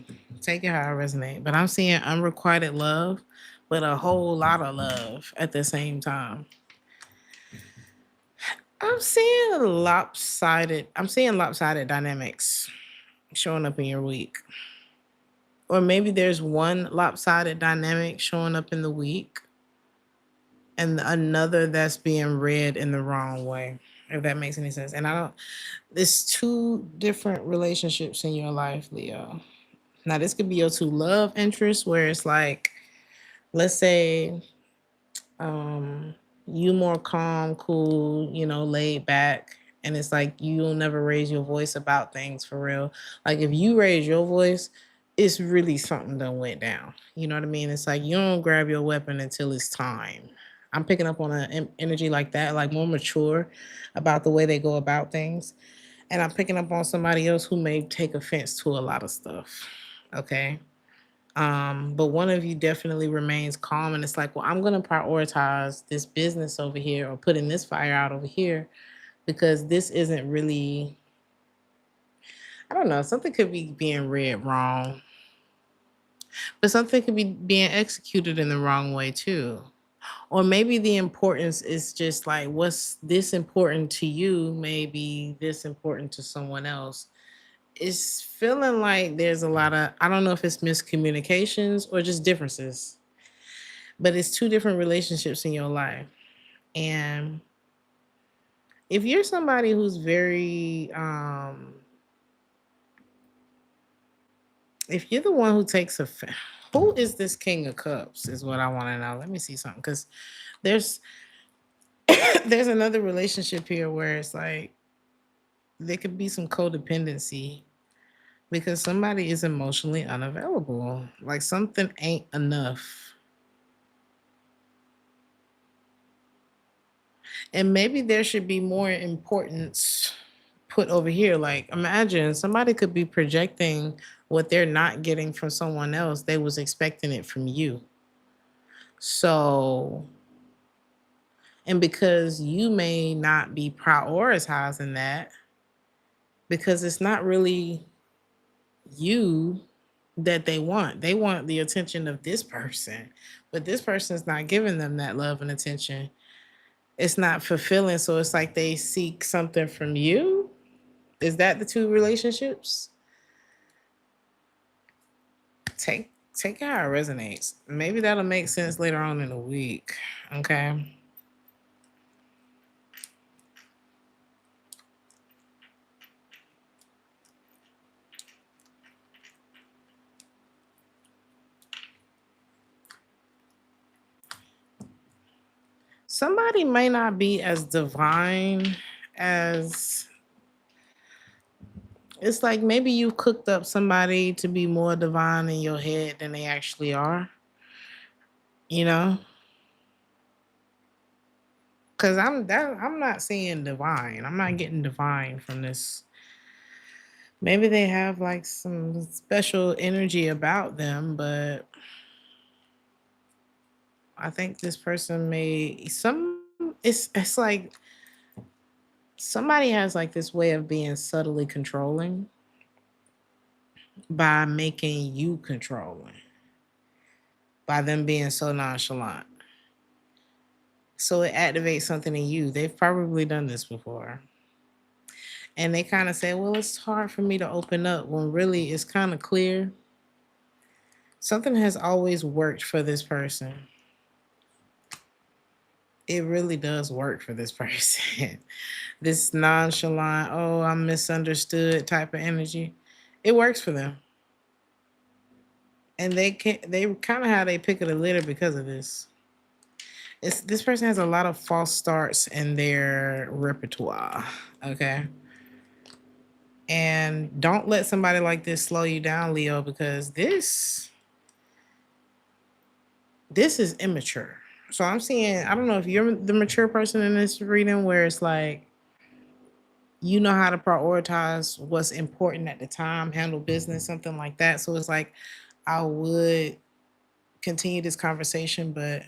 Take it how it resonate. But I'm seeing unrequited love, but a whole lot of love at the same time. I'm seeing lopsided dynamics showing up in your week. Or maybe there's one lopsided dynamic showing up in the week and another that's being read in the wrong way, if that makes any sense. And I don't, there's two different relationships in your life, Leo. Now, this could be your two love interests, where it's like, let's say, um, you more calm, cool, laid back. And it's like you'll never raise your voice about things for real. Like if you raise your voice, it's really something that went down. You know what I mean? It's like you don't grab your weapon until it's time. I'm picking up on an energy like that, like more mature about the way they go about things. And I'm picking up on somebody else who may take offense to a lot of stuff. Okay. But one of you definitely remains calm and it's like, well, I'm gonna prioritize this business over here or putting this fire out over here because this isn't really, I don't know, something could be being read wrong, but something could be being executed in the wrong way too. Or maybe the importance is just like what's this important to you, maybe this important to someone else. It's feeling like there's a lot of, I don't know if it's miscommunications or just differences, but it's two different relationships in your life. And if you're somebody who's very if you're the one who takes offense, who is this King of Cups is what I want to know. Let me see something, because there's there's another relationship here where it's like there could be some codependency because somebody is emotionally unavailable. Like something ain't enough. And maybe there should be more importance put over here. Like imagine somebody could be projecting what they're not getting from someone else. They was expecting it from you. So, and because you may not be prioritizing that because it's not really you that they want. They want the attention of this person, but this person's not giving them that love and attention. It's not fulfilling. So it's like they seek something from you. Is that the two relationships? Take it how it resonates. Maybe that'll make sense later on in the week. Okay. Somebody may not be as divine as, it's like maybe you cooked up somebody to be more divine in your head than they actually are, you know? Cause I'm not seeing divine. I'm not getting divine from this. Maybe they have like some special energy about them, but I think this person may some it's like somebody has like this way of being subtly controlling by making you controlling, by them being so nonchalant. So it activates something in you. They've probably done this before. And they kind of say, well, it's hard for me to open up when really it's kind of clear. Something has always worked for this person. It really does work for this person. This nonchalant, oh, I'm misunderstood type of energy. It works for them. And they kind of how they pick of the litter because of this. It's this person has a lot of false starts in their repertoire. Okay. And don't let somebody like this slow you down, Leo, because this is immature. So I'm seeing, I don't know if you're the mature person in this reading where it's like you know how to prioritize what's important at the time, handle business, something like that. So it's like I would continue this conversation, but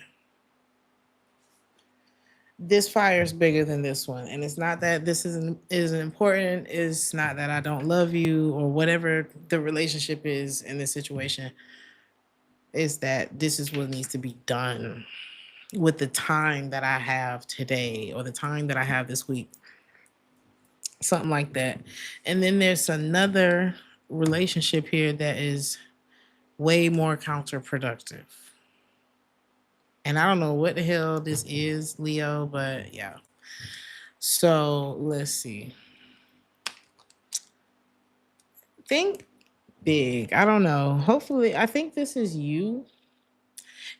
this fire is bigger than this one. And it's not that this isn't important. It's not that I don't love you or whatever the relationship is in this situation. Is that this is what needs to be done with the time that I have today or the time that I have this week. Something like that. And then there's another relationship here that is way more counterproductive. And I don't know what the hell this is, Leo, but yeah. So let's see. Think big. I don't know. Hopefully, I think this is you.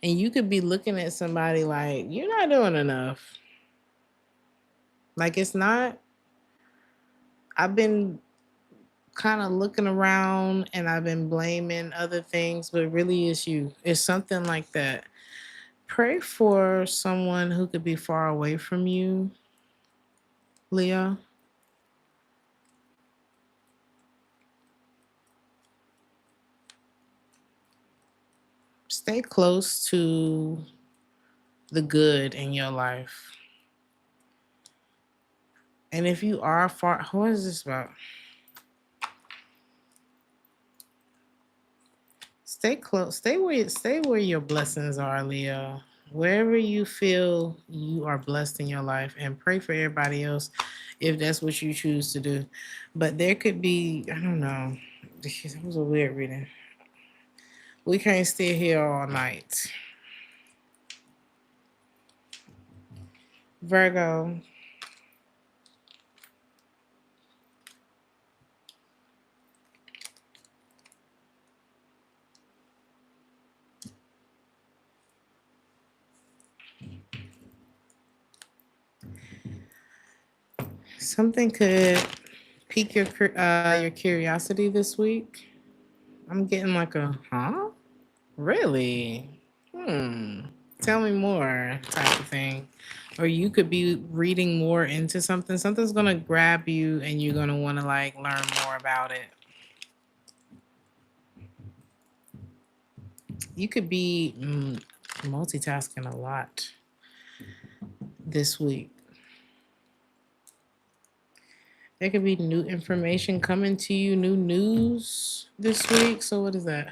And you could be looking at somebody like, you're not doing enough. Like, it's not. I've been kind of looking around and I've been blaming other things, but really it's you. It's something like that. Pray for someone who could be far away from you, Leo. Stay close to the good in your life. And if you are far, what is this about? Stay close. Stay where your blessings are, Leo. Wherever you feel you are blessed in your life, and pray for everybody else if that's what you choose to do. But there could be, I don't know. That was a weird reading. We can't stay here all night. Virgo, something could pique your curiosity this week. I'm getting like a huh? Really? Hmm. Tell me more type of thing. Or you could be reading more into something. Something's gonna grab you and you're gonna wanna like learn more about it. You could be multitasking a lot this week. There could be new information coming to you, new news this week. So what is that?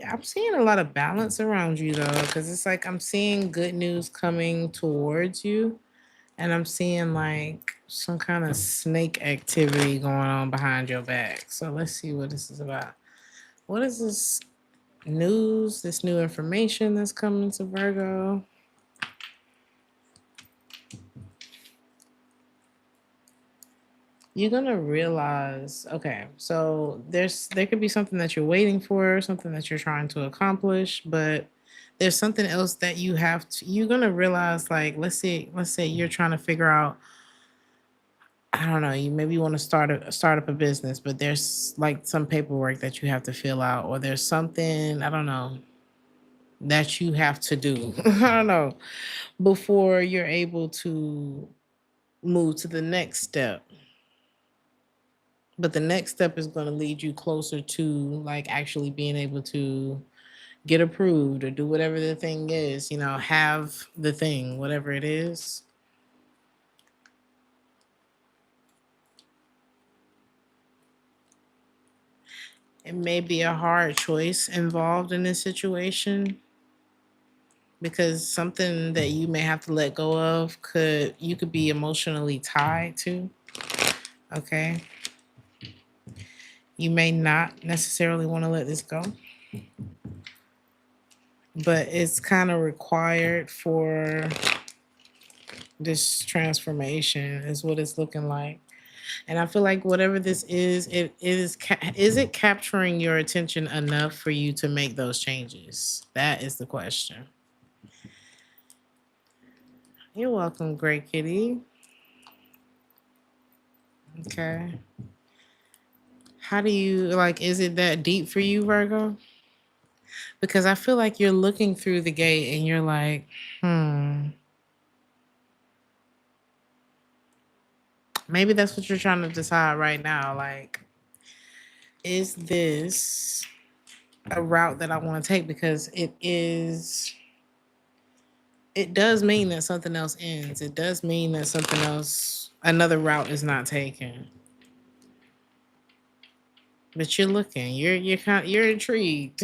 I'm seeing a lot of balance around you though, because it's like I'm seeing good news coming towards you, and I'm seeing like some kind of snake activity going on behind your back. So let's see what this is about. What is this news, this new information that's coming to Virgo? You're gonna realize, okay, so there could be something that you're waiting for, something that you're trying to accomplish, but there's something else that you're gonna realize, like let's say you're trying to figure out, I don't know, you maybe want to start up a business, but there's like some paperwork that you have to fill out, or there's something, I don't know, that you have to do. I don't know, before you're able to move to the next step. But the next step is going to lead you closer to like actually being able to get approved or do whatever the thing is, have the thing, whatever it is. It may be a hard choice involved in this situation because something that you may have to let go of you could be emotionally tied to. Okay. You may not necessarily want to let this go, but it's kind of required for this transformation is what it's looking like. And I feel like whatever this is, is it capturing your attention enough for you to make those changes? That is the question. You're welcome, Great Kitty. Okay. How do you like, is it that deep for you, Virgo? Because I feel like you're looking through the gate and you're like, maybe that's what you're trying to decide right now. Like, is this a route that I want to take? Because it does mean that something else ends. It does mean that another route is not taken. But you're looking. You're intrigued.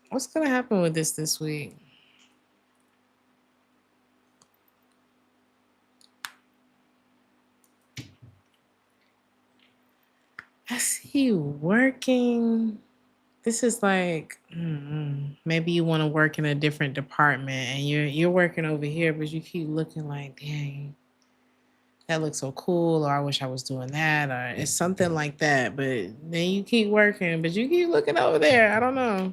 What's gonna happen with this week? I see you working. This is like maybe you want to work in a different department, and you're working over here, but you keep looking like, dang, that looks so cool, or I wish I was doing that, or it's something like that. But then you keep working, but you keep looking over there. I don't know.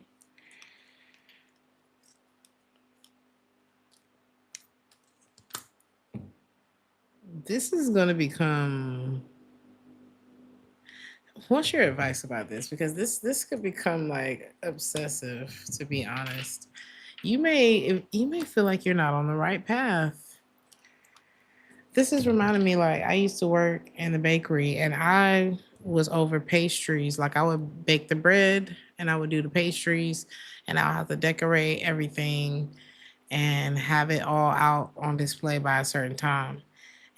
This is gonna become What's your advice about this? Because this could become like obsessive, to be honest. You may feel like you're not on the right path. This is reminding me like I used to work in the bakery and I was over pastries. Like I would bake the bread and I would do the pastries and I'll have to decorate everything and have it all out on display by a certain time.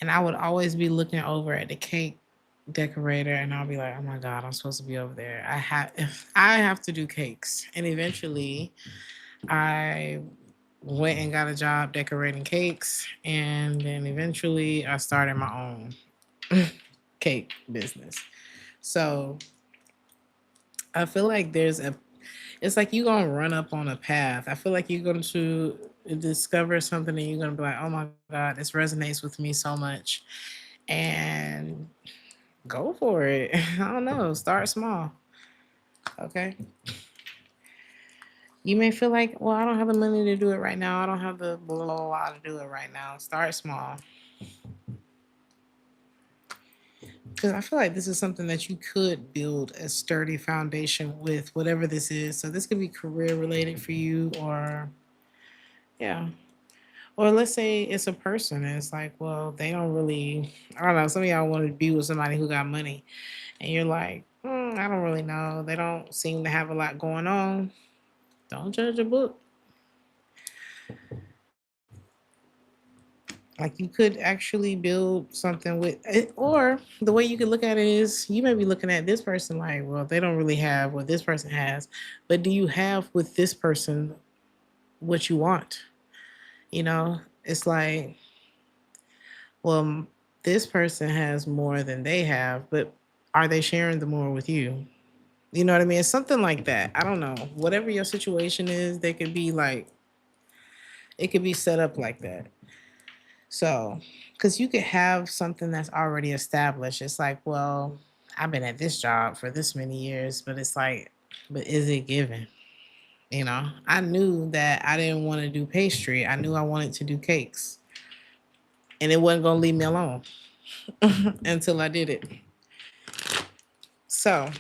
And I would always be looking over at the cake decorator and I'll be like, oh my God, I'm supposed to be over there. I have to do cakes. And eventually I went and got a job decorating cakes. And then eventually I started my own cake business. So I feel like it's like you're gonna run up on a path. I feel like you're going to discover something and you're gonna be like, oh my God, this resonates with me so much. And go for it. I don't know. Start small. Okay. You may feel like, well, I don't have the money to do it right now. I don't have the blah, blah, blah to do it right now. Start small. Because I feel like this is something that you could build a sturdy foundation with, whatever this is. So this could be career related for you, or yeah. Or let's say it's a person and it's like, well, they don't really, I don't know, some of y'all want to be with somebody who got money. And you're like, I don't really know. They don't seem to have a lot going on. Don't judge a book. Like you could actually build something with it, or the way you could look at it is you may be looking at this person like, well, they don't really have what this person has, but do you have with this person what you want? It's like, well, this person has more than they have, but are they sharing the more with you? You know what I mean? It's something like that. I don't know. Whatever your situation is, they could be like, it could be set up like that. So, because you could have something that's already established. It's like, well, I've been at this job for this many years, but it's like, but is it given? I knew that I didn't want to do pastry. I knew I wanted to do cakes, and it wasn't going to leave me alone until I did it. So,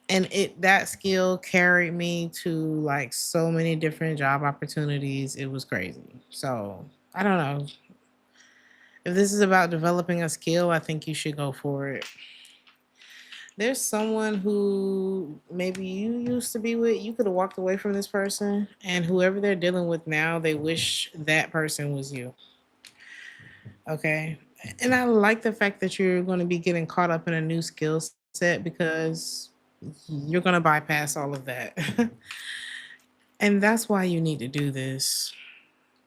and that skill carried me to like so many different job opportunities. It was crazy. So, I don't know. If this is about developing a skill, I think you should go for it. There's someone who maybe you used to be with, you could have walked away from this person, and whoever they're dealing with now, they wish that person was you. Okay. And I like the fact that you're going to be getting caught up in a new skill set because you're going to bypass all of that. And that's why you need to do this.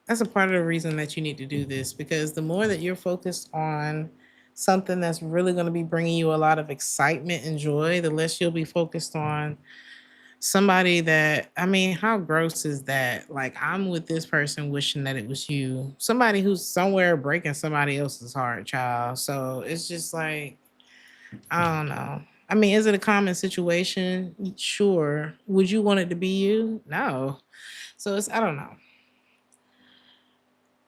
That's a part of the reason that you need to do this, because the more that you're focused on something that's really going to be bringing you a lot of excitement and joy, the less you'll be focused on somebody that, I mean, how gross is that? Like, I'm with this person wishing that it was you, somebody who's somewhere breaking somebody else's heart, child. So it's just like, I don't know. I mean, is it a common situation? Sure. Would you want it to be you? No. So I don't know.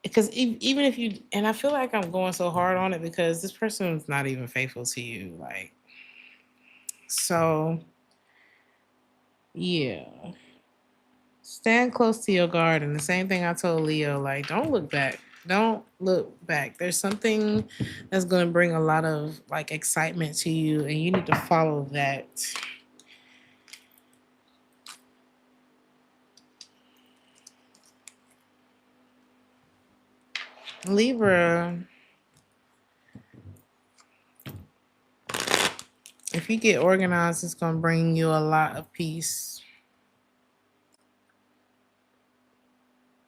Because even if you, and I feel like I'm going so hard on it because this person's not even faithful to you. Like, so yeah. Stand close to your guard. And the same thing I told Leo, like, don't look back. Don't look back. There's something that's going to bring a lot of like excitement to you, and you need to follow that. Libra, if you get organized, it's going to bring you a lot of peace.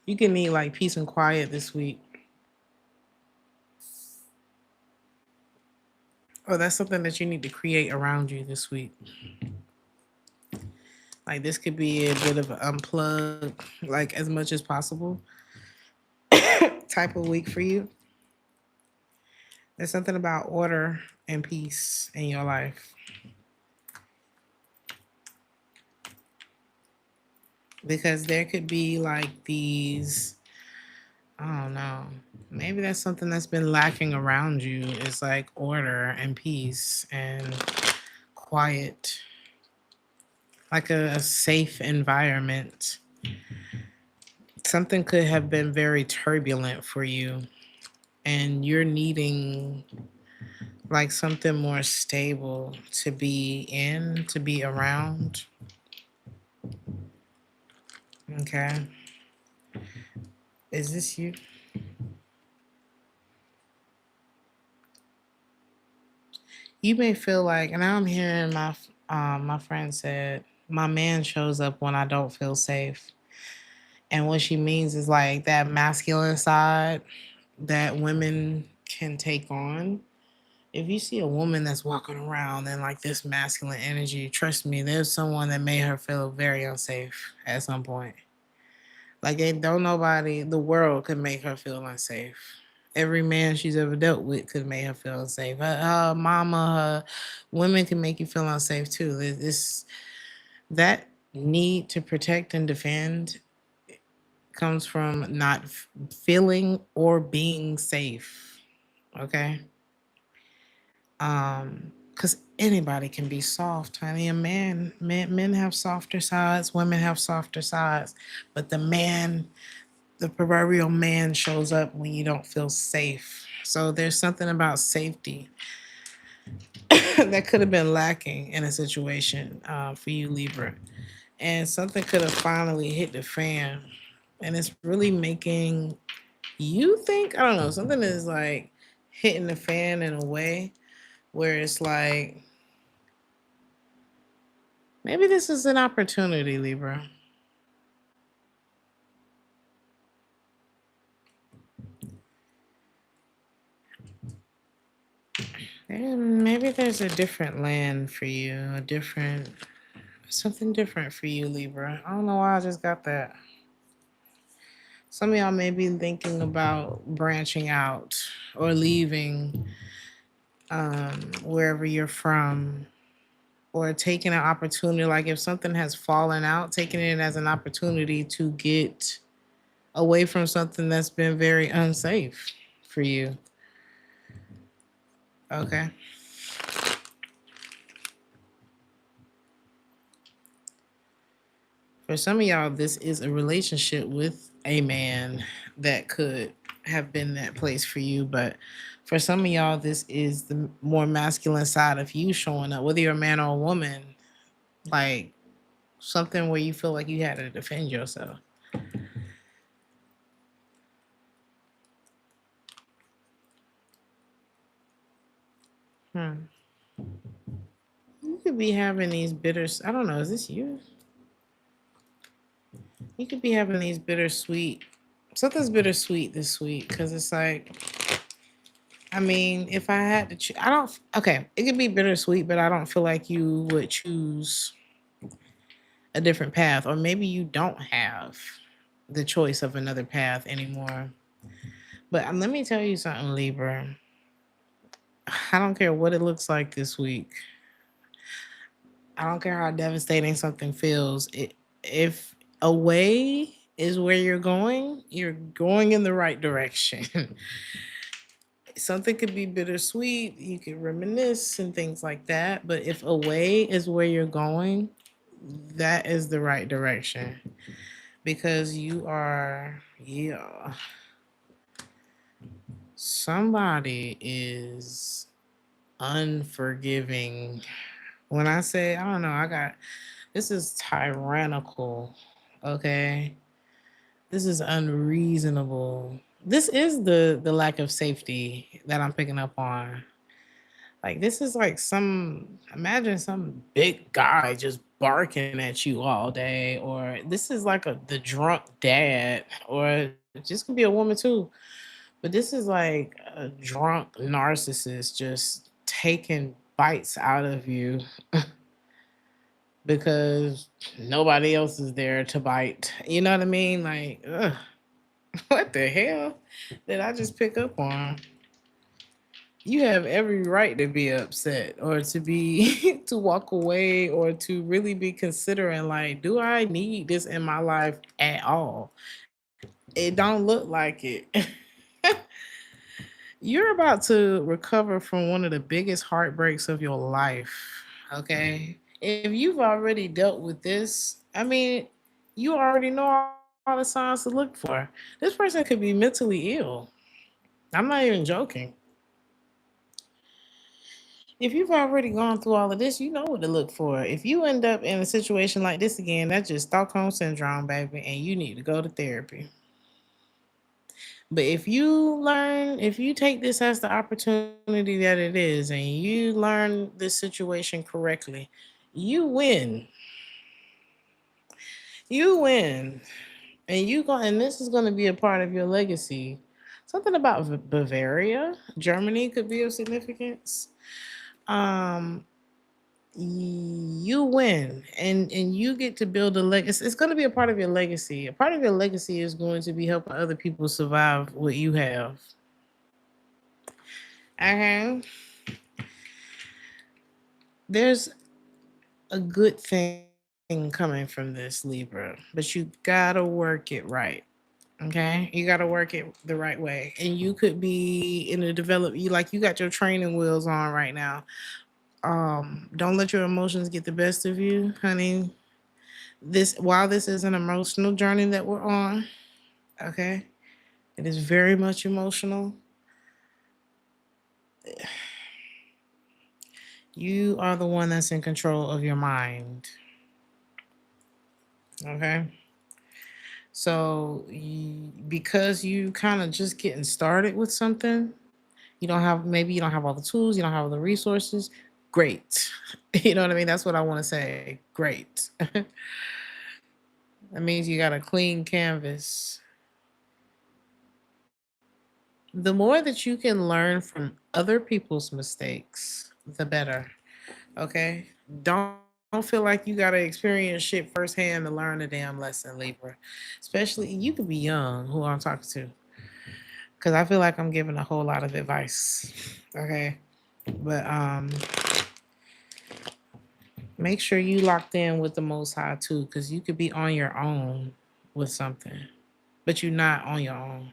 You can need like peace and quiet this week. Oh, that's something that you need to create around you this week. Like this could be a bit of an unplug, like as much as possible type of week for you. There's something about order and peace in your life. Because there could be like these I don't know. Maybe that's something that's been lacking around you. It's like order and peace and quiet, like a safe environment. Something could have been very turbulent for you, and you're needing like something more stable to be in, to be around. Okay. Is this you? You may feel like, and I'm hearing my friend said, my man shows up when I don't feel safe. And what she means is like that masculine side that women can take on. If you see a woman that's walking around in like this masculine energy, trust me, there's someone that made her feel very unsafe at some point. Like, ain't don't nobody, the world could make her feel unsafe. Every man she's ever dealt with could make her feel unsafe. Her mama, her women can make you feel unsafe too. This that need to protect and defend comes from not feeling or being safe. Okay. Because anybody can be soft, honey. Men have softer sides, women have softer sides, but the proverbial man shows up when you don't feel safe. So there's something about safety that could have been lacking in a situation for you, Libra. And something could have finally hit the fan. And it's really making you think, I don't know, something is like hitting the fan in a way where it's like, maybe this is an opportunity, Libra. And maybe there's a different land for you, a different, something different for you, Libra. I don't know why I just got that. Some of y'all may be thinking about branching out or leaving wherever you're from, or taking an opportunity. Like if something has fallen out, taking it as an opportunity to get away from something that's been very unsafe for you. Okay. For some of y'all, this is a relationship with a man that could have been that place for you. But for some of y'all, this is the more masculine side of you showing up, whether you're a man or a woman, like something where you feel like you had to defend yourself. Hmm. You could be having these bitter, I don't know, is this you? You could be having these bittersweet, something's bittersweet this week because it's like, I mean, if I had to choose, I don't, okay, it could be bittersweet, but I don't feel like you would choose a different path, or maybe you don't have the choice of another path anymore. But let me tell you something, Libra. I don't care what it looks like this week. I don't care how devastating something feels. If a way is where you're going in the right direction. Something could be bittersweet, you can reminisce and things like that. But if a way is where you're going, that is the right direction. Because you are, yeah, somebody is unforgiving. When I say, I don't know, this is tyrannical, okay? This is unreasonable. This is the lack of safety that I'm picking up on. Like this is like imagine some big guy just barking at you all day, or this is like the drunk dad, or it just could be a woman too. But this is like a drunk narcissist just taking bites out of you because nobody else is there to bite. You know what I mean? Like, ugh, what the hell did I just pick up on? You have every right to be upset or to be to walk away or to really be considering like, do I need this in my life at all? It don't look like it. You're about to recover from one of the biggest heartbreaks of your life. Okay. If you've already dealt with this, I mean, you already know all the signs to look for. This person could be mentally ill. I'm not even joking. If you've already gone through all of this, you know what to look for. If you end up in a situation like this again, that's just Stockholm syndrome, baby, and you need to go to therapy. But if you take this as the opportunity that it is, and you learn this situation correctly, you win. You win. And this is going to be a part of your legacy. Something about Bavaria, Germany could be of significance. Um, you win, and you get to build a legacy. It's going to be a part of your legacy. A part of your legacy is going to be helping other people survive what you have. Okay. There's a good thing coming from this, Libra, but you gotta work it right. Okay, you gotta work it the right way, and you could be in a you got your training wheels on right now. Don't let your emotions get the best of you, honey. This While this is an emotional journey that we're on, okay, it is very much emotional. You are the one that's in control of your mind. Okay. So, because you kind of just getting started with something, maybe you don't have all the tools, you don't have all the resources. Great. You know what I mean? That's what I want to say. Great. That means you got a clean canvas. The more that you can learn from other people's mistakes, the better. Okay? Don't feel like you got to experience shit firsthand to learn a damn lesson, Libra. Especially, you could be young, who I'm talking to, because I feel like I'm giving a whole lot of advice. Okay? But make sure you locked in with the Most High too, because you could be on your own with something, but you're not on your own,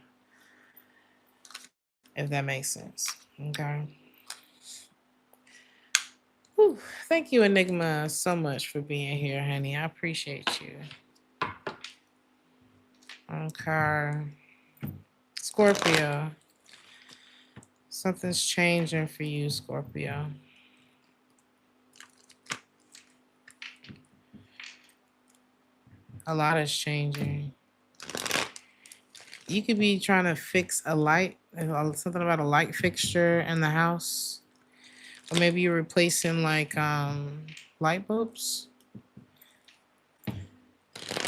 if that makes sense. Okay. Whew. Thank you, Enigma, so much for being here, honey. I appreciate you. Okay. Scorpio. Something's changing for you, Scorpio. A lot is changing. You could be trying to fix a light, something about a light fixture in the house. Or maybe you're replacing light bulbs.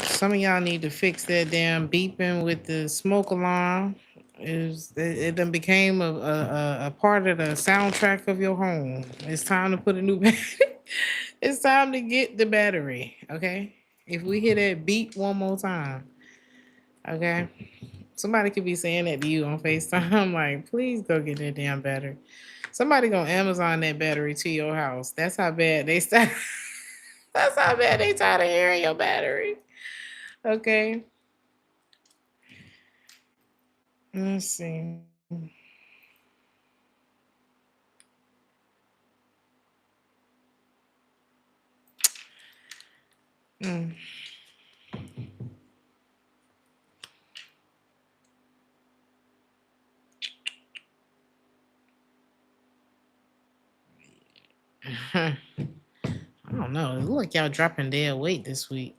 Some of y'all need to fix that damn beeping with the smoke alarm. It then became a part of the soundtrack of your home. It's time to put a new it's time to get the battery. Okay. If we hear that beep one more time, okay. Somebody could be saying that to you on FaceTime, like, please go get that damn battery. Somebody gonna Amazon that battery to your house. That's how bad they start. That's how bad they tired of hearing your battery. Okay. Let's see. Mm. I don't know. It look like y'all dropping dead weight this week.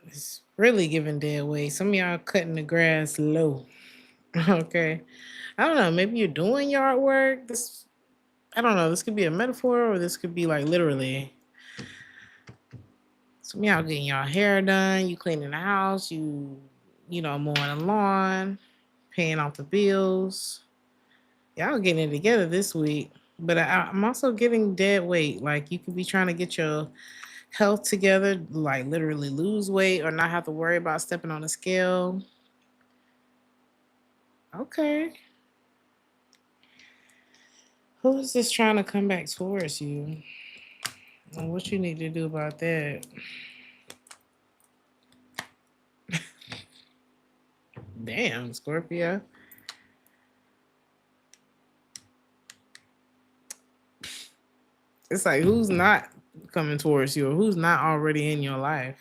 It's really giving dead weight. Some of y'all cutting the grass low. Okay. I don't know. Maybe you're doing yard work. I don't know. This could be a metaphor, or this could be like literally. Some of y'all getting y'all hair done. You cleaning the house. Mowing the lawn, paying off the bills. Y'all getting it together this week. But I'm also getting dead weight. Like, you could be trying to get your health together, like literally lose weight or not have to worry about stepping on a scale. Okay. Who is this trying to come back towards you? And what you need to do about that? Damn, Scorpio. It's like who's not coming towards you or who's not already in your life.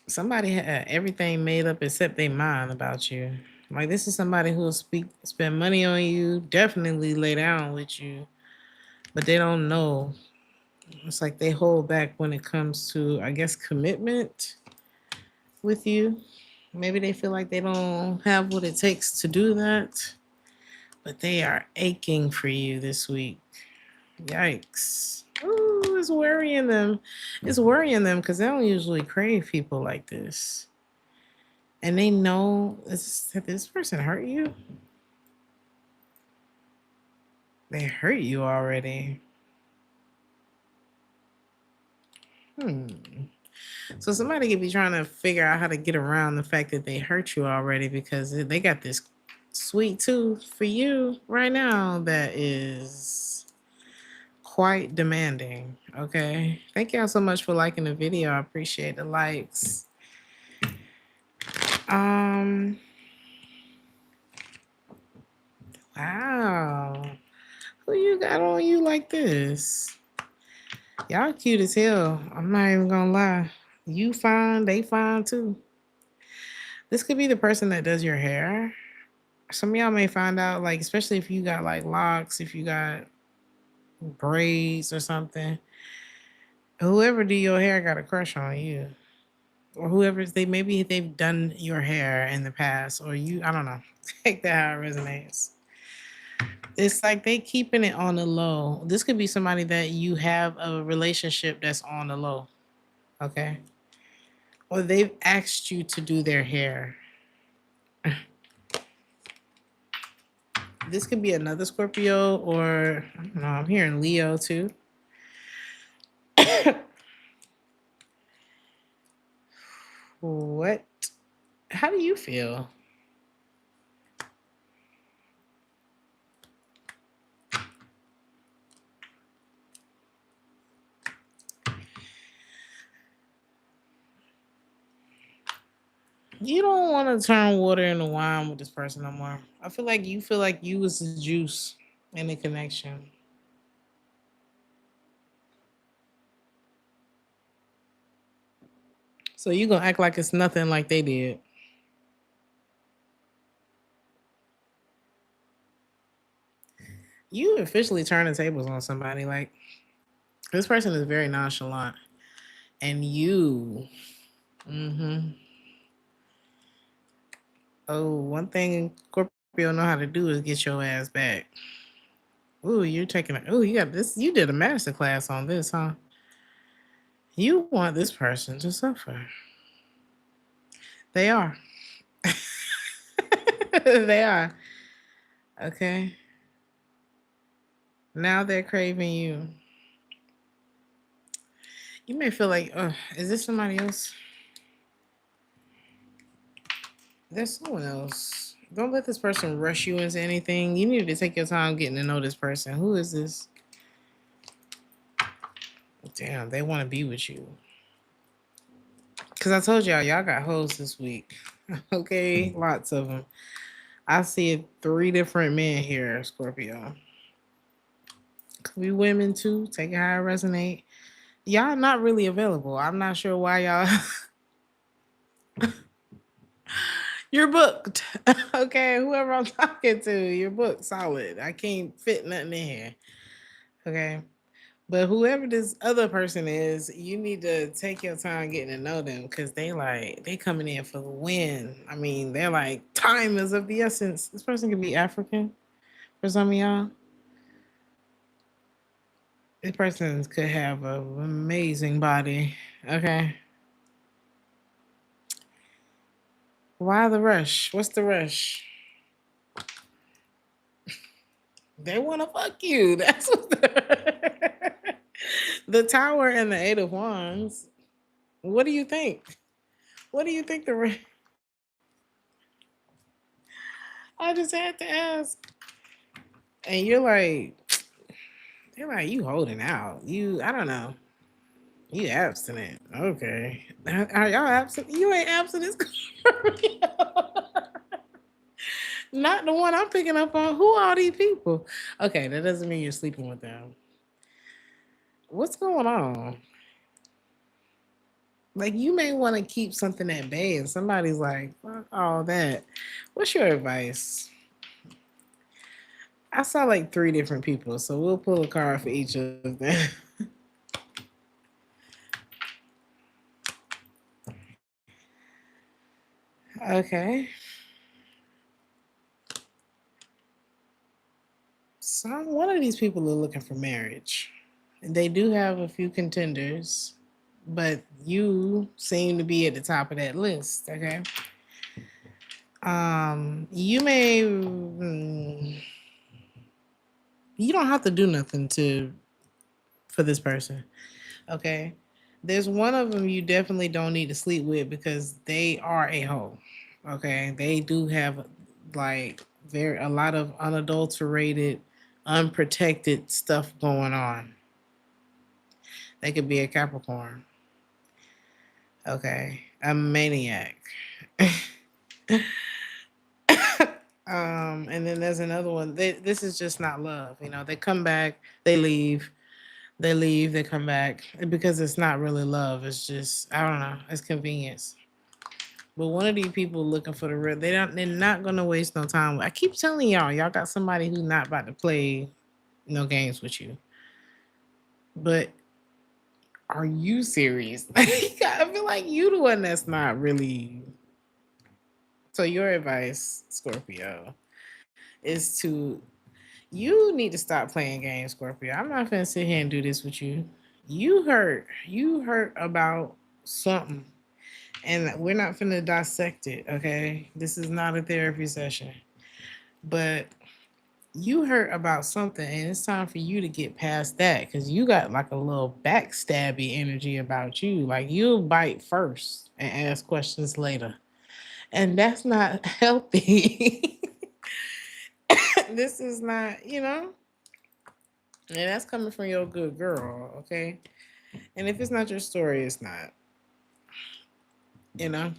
Somebody had everything made up except their mind about you. Like this is somebody who will spend money on you, definitely lay down with you, but they don't know. It's like they hold back when it comes to, I guess, commitment with you. Maybe they feel like they don't have what it takes to do that, but they are aching for you this week. Yikes. Ooh, it's worrying them. It's worrying them because they don't usually crave people like this. And they know this person hurt you. They hurt you already. Hmm. So somebody could be trying to figure out how to get around the fact that they hurt you already because they got this sweet tooth for you right now that is quite demanding. Okay. Thank y'all so much for liking the video. I appreciate the likes. Wow. Who you got on you like this? Y'all cute as hell. I'm not even gonna lie. You fine, they fine too. This could be the person that does your hair. Some of y'all may find out, like, especially if you got like locks, if you got braids or something. Whoever do your hair got a crush on you. Or whoever maybe they've done your hair in the past, or you, I don't know. Take that how it resonates. It's like they keeping it on the low. This could be somebody that you have a relationship that's on the low. Okay. Or they've asked you to do their hair. This could be another Scorpio, or I don't know, I'm hearing Leo too. What? How do you feel? You don't want to turn water into wine with this person no more. I feel like you was the juice in the connection. So you gonna act like it's nothing like they did. You officially turn the tables on somebody. Like this person is very nonchalant, and you. Mm-hmm. Oh, one thing Scorpio know how to do is get your ass back. Ooh, you're taking it. Ooh, you got this. You did a master class on this, huh? You want this person to suffer. They are. They are. Okay. Now they're craving you. You may feel like, is this somebody else? There's someone else. Don't let this person rush you into anything. You need to take your time getting to know this person. Who is this? Damn, they want to be with you. Because I told y'all got hoes this week. Okay, lots of them. I see 3 different men here, Scorpio. Could be women too. Take it how it resonate. Y'all not really available. I'm not sure why y'all. You're booked. Okay, whoever I'm talking to, you're booked solid. I can't fit nothing in here. Okay. But whoever this other person is, you need to take your time getting to know them because they coming in for the win. I mean, they're like, time is of the essence. This person could be African for some of y'all. This person could have an amazing body. Okay. Why the rush? What's the rush? They want to fuck you. That's what the Tower and the Eight of Wands. What do you think? What do you think I just had to ask. And you're like, they're like, you holding out. I don't know. You abstinent. Okay. Are y'all absent? You ain't abstinent. Not the one I'm picking up on. Who are these people? Okay, that doesn't mean you're sleeping with them. What's going on? Like, you may want to keep something at bay, and somebody's like, fuck all that. What's your advice? I saw like three different people, so we'll pull a card for each of them. Okay. One of these people are looking for marriage. They do have a few contenders, but you seem to be at the top of that list. Okay. You may. You don't have to do nothing to for this person. Okay. There's one of them you definitely don't need to sleep with because they are a hoe. Okay. They do have like very a lot of unadulterated, unprotected stuff going on. They could be a Capricorn. Okay. A maniac. And then there's another one. This is just not love. You know, they come back, they leave, they leave, they come back because it's not really love. It's just I don't know. It's convenience. But one of these people looking for the real. They don't. They're not gonna waste no time. I keep telling y'all, y'all got somebody who's not about to play no games with you. But are you serious? I feel like you the one that's not really. So your advice, Scorpio, is to you need to stop playing games, Scorpio. I'm not gonna sit here and do this with you. You hurt about something, and we're not gonna dissect it. Okay, this is not a therapy session, but you hurt about something, and it's time for you to get past that because you got like a little backstabby energy about you. Like you'll bite first and ask questions later, and that's not healthy. This is not, and that's coming from your good girl, okay? And if it's not your story, it's not, you know.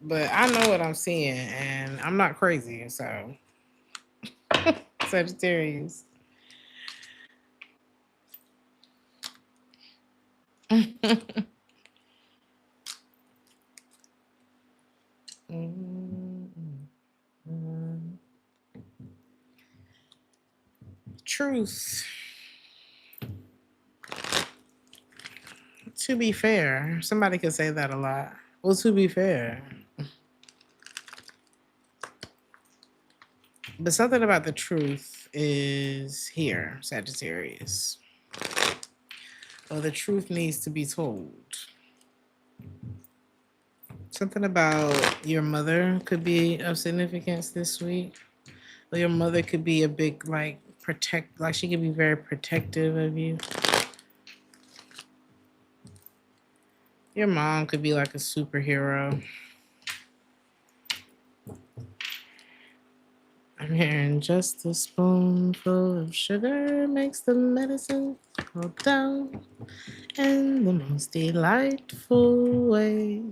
But I know what I'm seeing, and I'm not crazy, so Sagittarius. Truth. To be fair, somebody could say that a lot. Well, to be fair, but something about the truth is here, Sagittarius. Or the truth needs to be told. Something about your mother could be of significance this week. Or your mother could be a big, like, like she could be very protective of you. Your mom could be like a superhero. I'm hearing just a spoonful of sugar makes the medicine go down in the most delightful way.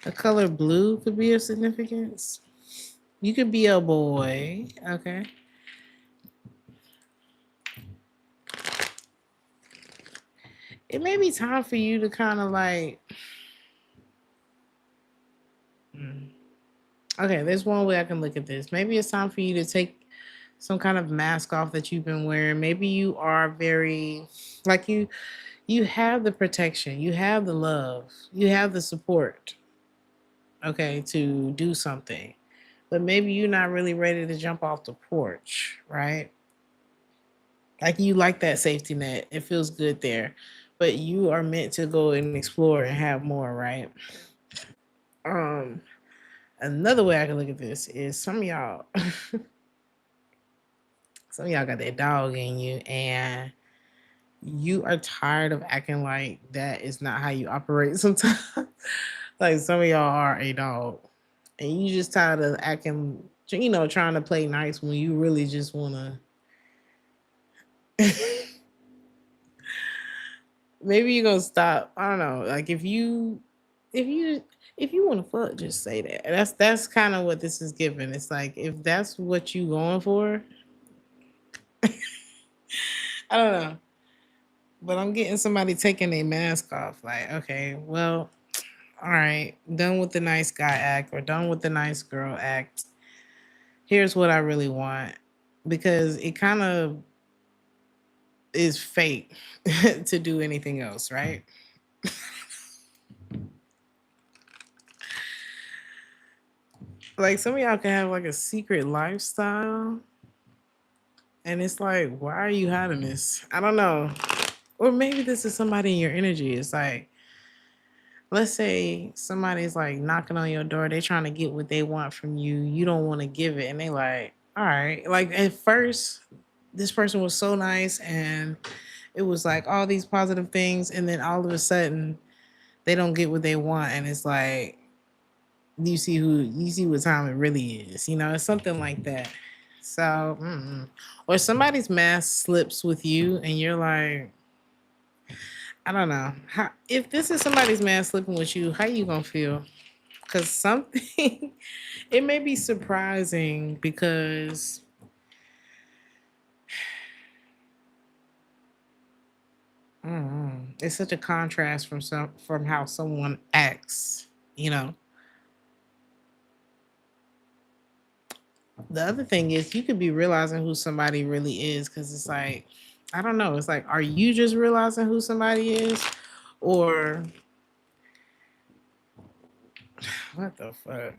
The color blue could be of significance. You could be a boy, okay? It may be time for you to kind of like. Okay, there's one way I can look at this. Maybe it's time for you to take some kind of mask off that you've been wearing. Maybe you are very like you have the protection, you have the love, you have the support, okay, to do something. But maybe you're not really ready to jump off the porch, right? Like you like that safety net. It feels good there. But you are meant to go and explore and have more, right? Um Another way I can look at this is some of y'all got that dog in you and you are tired of acting like that is not how you operate sometimes. Like some of y'all are a dog. And you just tired of acting, trying to play nice when you really just wanna Maybe you're gonna stop. I don't know. Like if you if you want to fuck, just say that. That's kind of what this is giving. It's like if that's what you going for, I don't know. But I'm getting somebody taking a mask off. Like, okay, well, all right, done with the nice guy act or done with the nice girl act. Here's what I really want. Because it kind of is fake to do anything else, right? Like some of y'all can have like a secret lifestyle. And it's like, why are you hiding this? I don't know. Or maybe this is somebody in your energy. It's like, let's say somebody's like knocking on your door, they trying to get what they want from you. You don't want to give it. And they like, all right. Like at first, this person was so nice and it was like all these positive things. And then all of a sudden they don't get what they want. And it's like, you see what time it really is. It's something like that. So, or somebody's mask slips with you and you're like, I don't know. If this is somebody's mask slipping with you, how you gonna feel? Because something, it may be surprising because it's such a contrast from how someone acts. You know. The other thing is you could be realizing who somebody really is because it's like, I don't know. It's like, are you just realizing who somebody is, or what the fuck?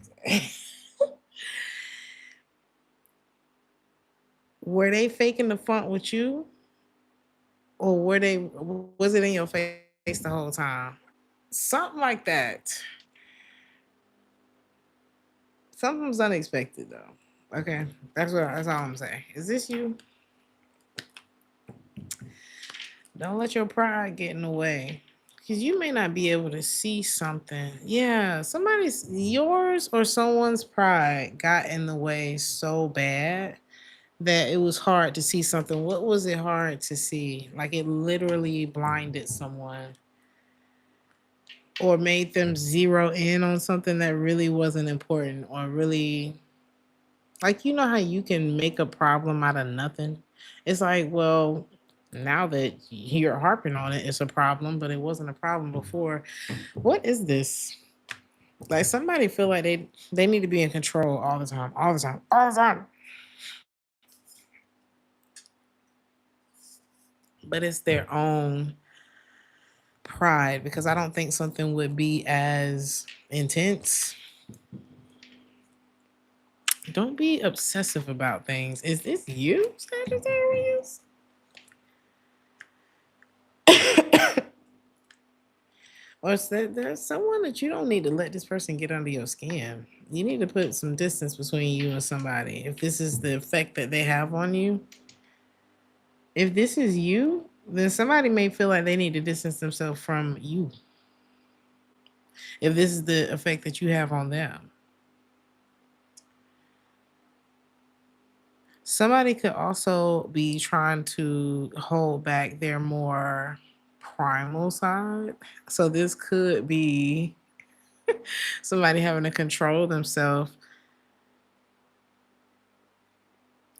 Were they faking the funk with you, or was it in your face the whole time? Something like that. Something's unexpected though. Okay, that's all I'm saying. Is this you? Don't let your pride get in the way. Because you may not be able to see something. Yeah, yours or someone's pride got in the way so bad that it was hard to see something. What was it hard to see? Like it literally blinded someone or made them zero in on something that really wasn't important or really, like, how you can make a problem out of nothing? It's like, well, now that you're harping on it, it's a problem, but it wasn't a problem before. What is this? Like somebody feel like they need to be in control all the time, all the time, all the time. But it's their own pride because I don't think something would be as intense. Don't be obsessive about things. Is this you, Sagittarius? Or is there's someone that you don't need to let this person get under your skin. You need to put some distance between you and somebody. If this is the effect that they have on you, if this is you, then somebody may feel like they need to distance themselves from you. If this is the effect that you have on them, somebody could also be trying to hold back their more primal side. So this could be somebody having to control themselves,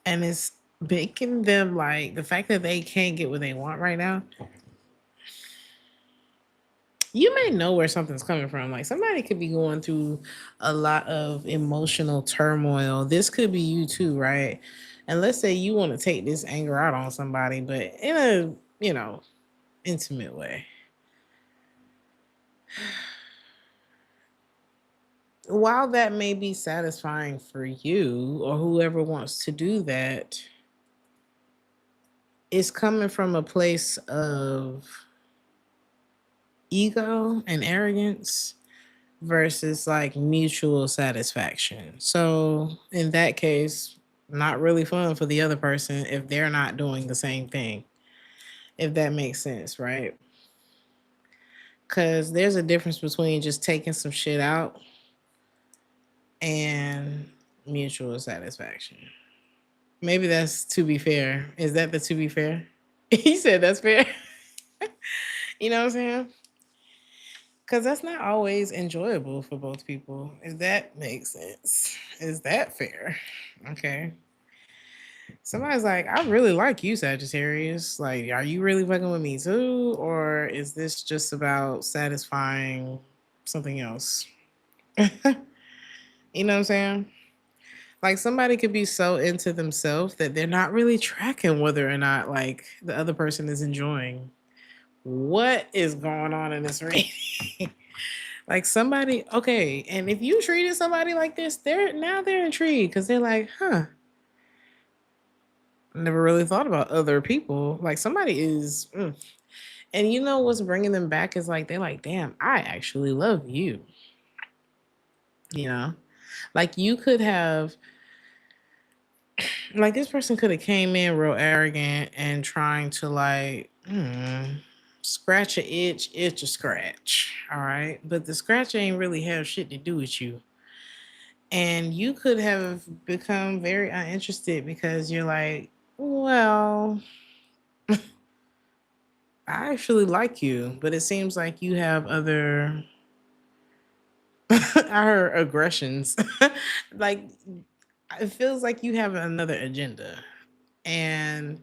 and it's making them like the fact that they can't get what they want right now. You may know where something's coming from. Like somebody could be going through a lot of emotional turmoil. This could be you too, right? And let's say you want to take this anger out on somebody, but in a, intimate way. While that may be satisfying for you or whoever wants to do that, it's coming from a place of ego and arrogance versus like mutual satisfaction. So in that case, not really fun for the other person if they're not doing the same thing. If that makes sense, right? Cuz there's a difference between just taking some shit out and mutual satisfaction. Maybe that's to be fair. Is that the to be fair? He said that's fair. You know what I'm saying? Because that's not always enjoyable for both people. If that makes sense. Is that fair? Okay. Somebody's like, I really like you, Sagittarius. Like, are you really fucking with me too? Or is this just about satisfying something else? You know what I'm saying? Like somebody could be so into themselves that they're not really tracking whether or not like the other person is enjoying. What is going on in this reading? Like somebody, okay, and if you treated somebody like this, they're intrigued because they're like, huh, never really thought about other people. Like somebody is, and you know what's bringing them back is like they're like, damn, I actually love you. You know, like you could have, like this person could have came in real arrogant and trying to like, scratch a itch a scratch. All right, but the scratch ain't really have shit to do with you. And you could have become very uninterested because you're like, well, I actually like you, but it seems like you have other I heard aggressions. Like it feels like you have another agenda. And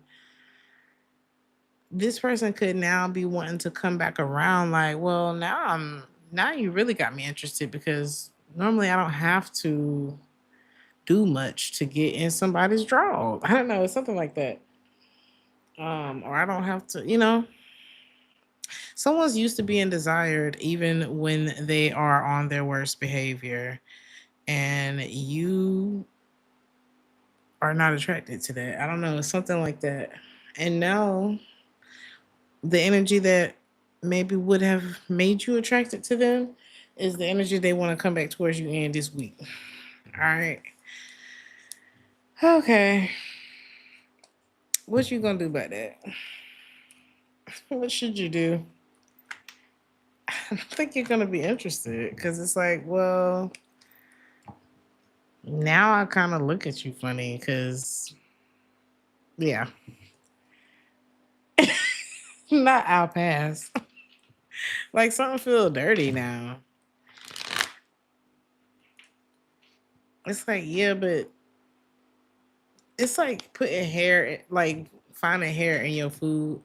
this person could now be wanting to come back around like, well, now you really got me interested because normally I don't have to do much to get in somebody's draw. I don't know, it's something like that. Or I don't have to, someone's used to being desired even when they are on their worst behavior, and you are not attracted to that. I don't know, it's something like that. And now the energy that maybe would have made you attracted to them is the energy they want to come back towards you in this week. All right. Okay. What you gonna do about that? What should you do? I don't think you're gonna be interested because it's like, well, now I kind of look at you funny because, yeah, not I'll pass. Like something feel dirty now. It's like, yeah, but it's like putting hair, like finding hair in your food,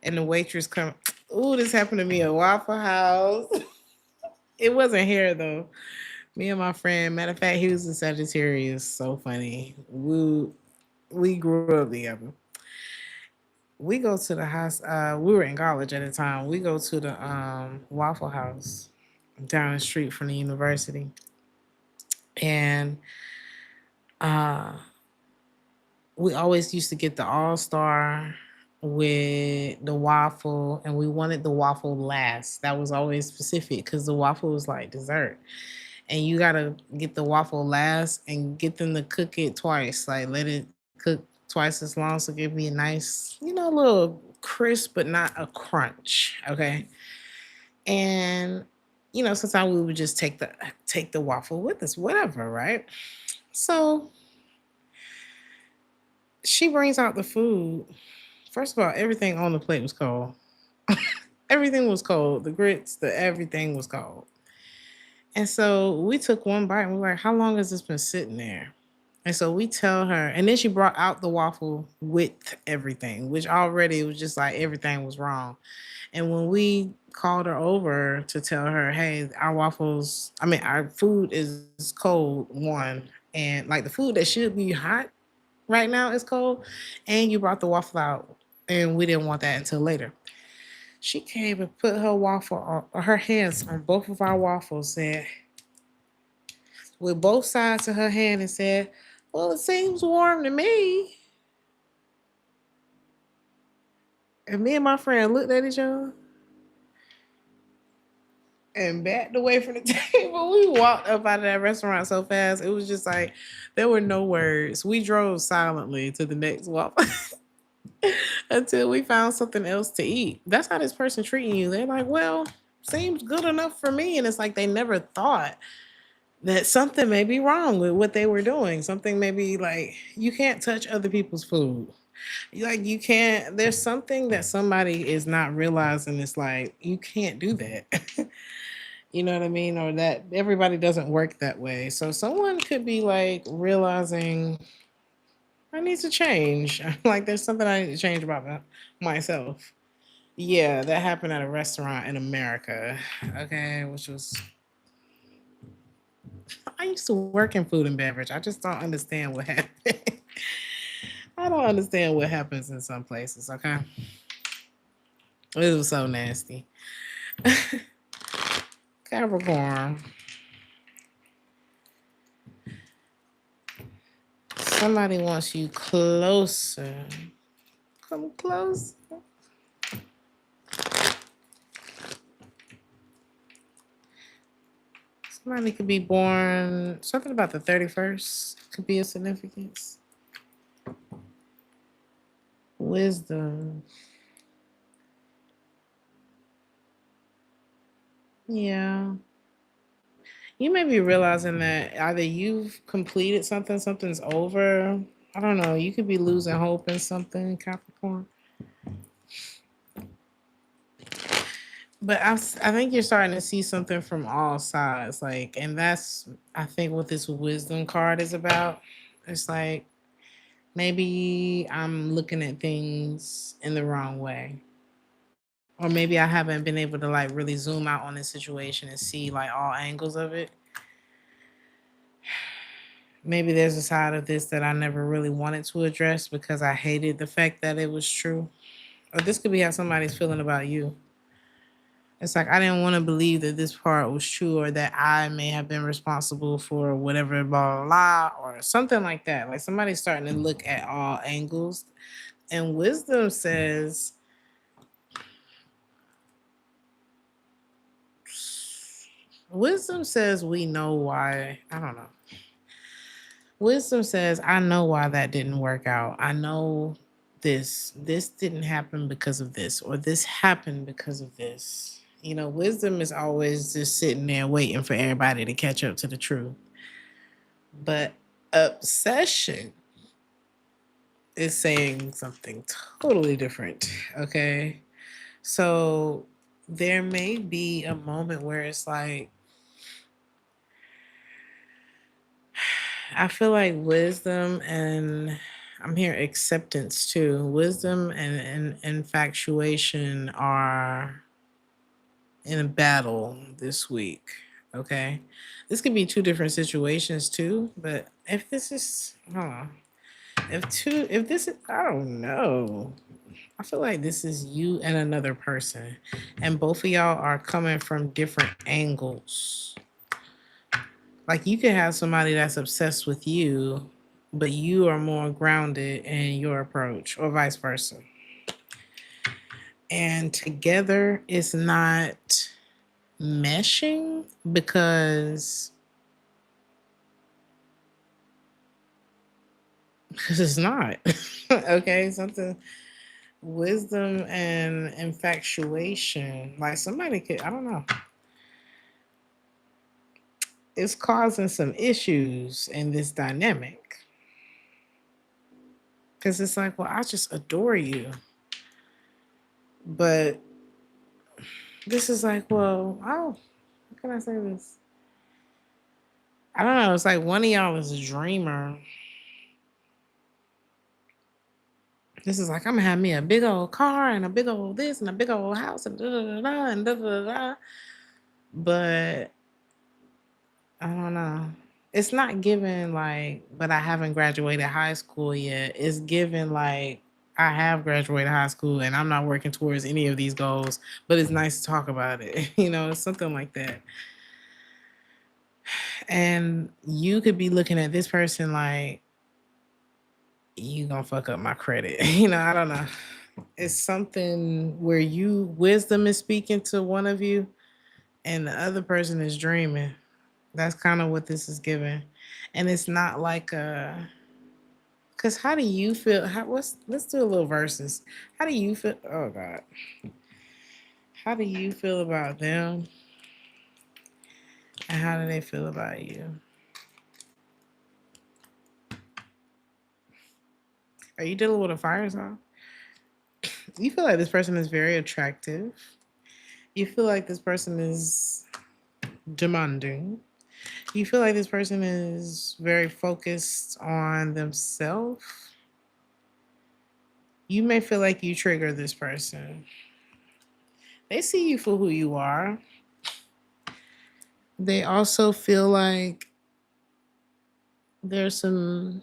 and the waitress come. Ooh, this happened to me at Waffle House. It wasn't hair though. Me and my friend, matter of fact, he was a Sagittarius. So funny. We grew up together. We go to the house. We were in college at the time. We go to the Waffle House down the street from the university, and uh, we always used to get the All Star with the waffle, and we wanted the waffle last. That was always specific because the waffle was like dessert, and you gotta get the waffle last and get them to cook it twice. Like let it cook twice as long so give me a nice, little crisp but not a crunch. Okay. And sometimes we would just take the waffle with us, whatever, right? So she brings out the food. First of all, everything on the plate was cold. Everything was cold. The grits, the everything was cold. And so we took one bite and we're like, how long has this been sitting there? And so we tell her, and then she brought out the waffle with everything, which already was just like everything was wrong. And when we called her over to tell her, hey, our food is cold, one, and like the food that should be hot right now is cold, and you brought the waffle out, and we didn't want that until later. She came and put her hands on both of our waffles, said, with both sides of her hand, and said, well, it seems warm to me. And me and my friend looked at each other and backed away from the table. We walked up out of that restaurant so fast. It was just like there were no words. We drove silently to the next walk until we found something else to eat. That's how this person treating you. They're like, well, seems good enough for me. And it's like they never thought that something may be wrong with what they were doing. Something may be like, you can't touch other people's food. Like you can't. There's something that somebody is not realizing. It's like you can't do that. You know what I mean? Or that everybody doesn't work that way. So someone could be like realizing I need to change. Like there's something I need to change about myself. Yeah, that happened at a restaurant in America. Okay, which was I used to work in food and beverage. I just don't understand what happened. I don't understand what happens in some places. Okay, it was so nasty. Capricorn, somebody wants you closer. Come close. Somebody could be born, something about the 31st could be a significance. Wisdom. Yeah. You may be realizing that either you've completed something, something's over. I don't know. You could be losing hope in something, Capricorn. But I think you're starting to see something from all sides. Like, and that's, I think, what this wisdom card is about. It's like, maybe I'm looking at things in the wrong way. Or maybe I haven't been able to like really zoom out on this situation and see like all angles of it. Maybe there's a side of this that I never really wanted to address because I hated the fact that it was true. Or this could be how somebody's feeling about you. It's like I didn't want to believe that this part was true or that I may have been responsible for whatever, blah, blah, blah, or something like that. Like somebody's starting to look at all angles. And wisdom says we know why. I don't know. Wisdom says, I know why that didn't work out. I know this didn't happen because of this, or this happened because of this. You know, wisdom is always just sitting there waiting for everybody to catch up to the truth. But obsession is saying something totally different. Okay. So there may be a moment where it's like, I feel like wisdom and I'm here acceptance too. Wisdom and infatuation are in a battle this week. Okay. This could be two different situations too, but if this is hold on. If this is I don't know. I feel like this is you and another person. And both of y'all are coming from different angles. Like you could have somebody that's obsessed with you, but you are more grounded in your approach, or vice versa. And together it's not meshing because it's not. Okay, something wisdom and infatuation. Like somebody could, I don't know. It's causing some issues in this dynamic. Because it's like, well, I just adore you. But this is like, well, how can I say this? I don't know. It's like one of y'all is a dreamer. This is like, I'm gonna have me a big old car and a big old this and a big old house and da da da da and da da da da. But I don't know. It's not given like, but I haven't graduated high school yet. It's given like I have graduated high school and I'm not working towards any of these goals, but it's nice to talk about it. You know, it's something like that. And you could be looking at this person like, you gonna fuck up my credit. You know, I don't know. It's something where wisdom is speaking to one of you and the other person is dreaming. That's kind of what this is giving. And it's not like cause how do you feel? Let's do a little verses. How do you feel? Oh God. How do you feel about them? And how do they feel about you? Are you dealing with a fire sign? You feel like this person is very attractive. You feel like this person is demanding. You feel like this person is very focused on themselves. You may feel like you trigger this person. They see you for who you are. They also feel like there's some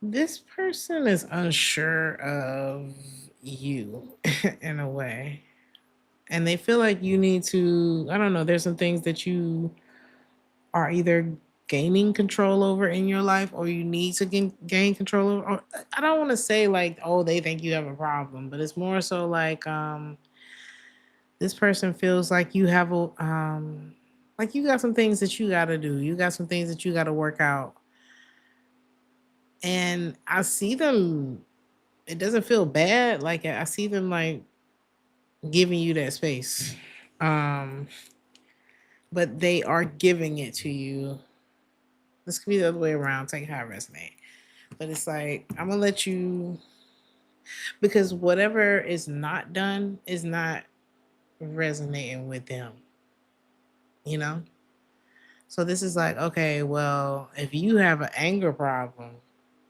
this person is unsure of you in a way. And they feel like you need to, I don't know, there's some things that you are either gaining control over in your life or you need to gain control over. Or, I don't want to say like, oh, they think you have a problem, but it's more so like this person feels like you have a like you got some things that you got to do. You got some things that you got to work out. And I see them, it doesn't feel bad. Like I see them like giving you that space. Um but they are giving it to you. This could be the other way around, take how it resonate. But it's like, I'm gonna let you, because whatever is not done is not resonating with them, you know? So this is like, okay, well, if you have an anger problem,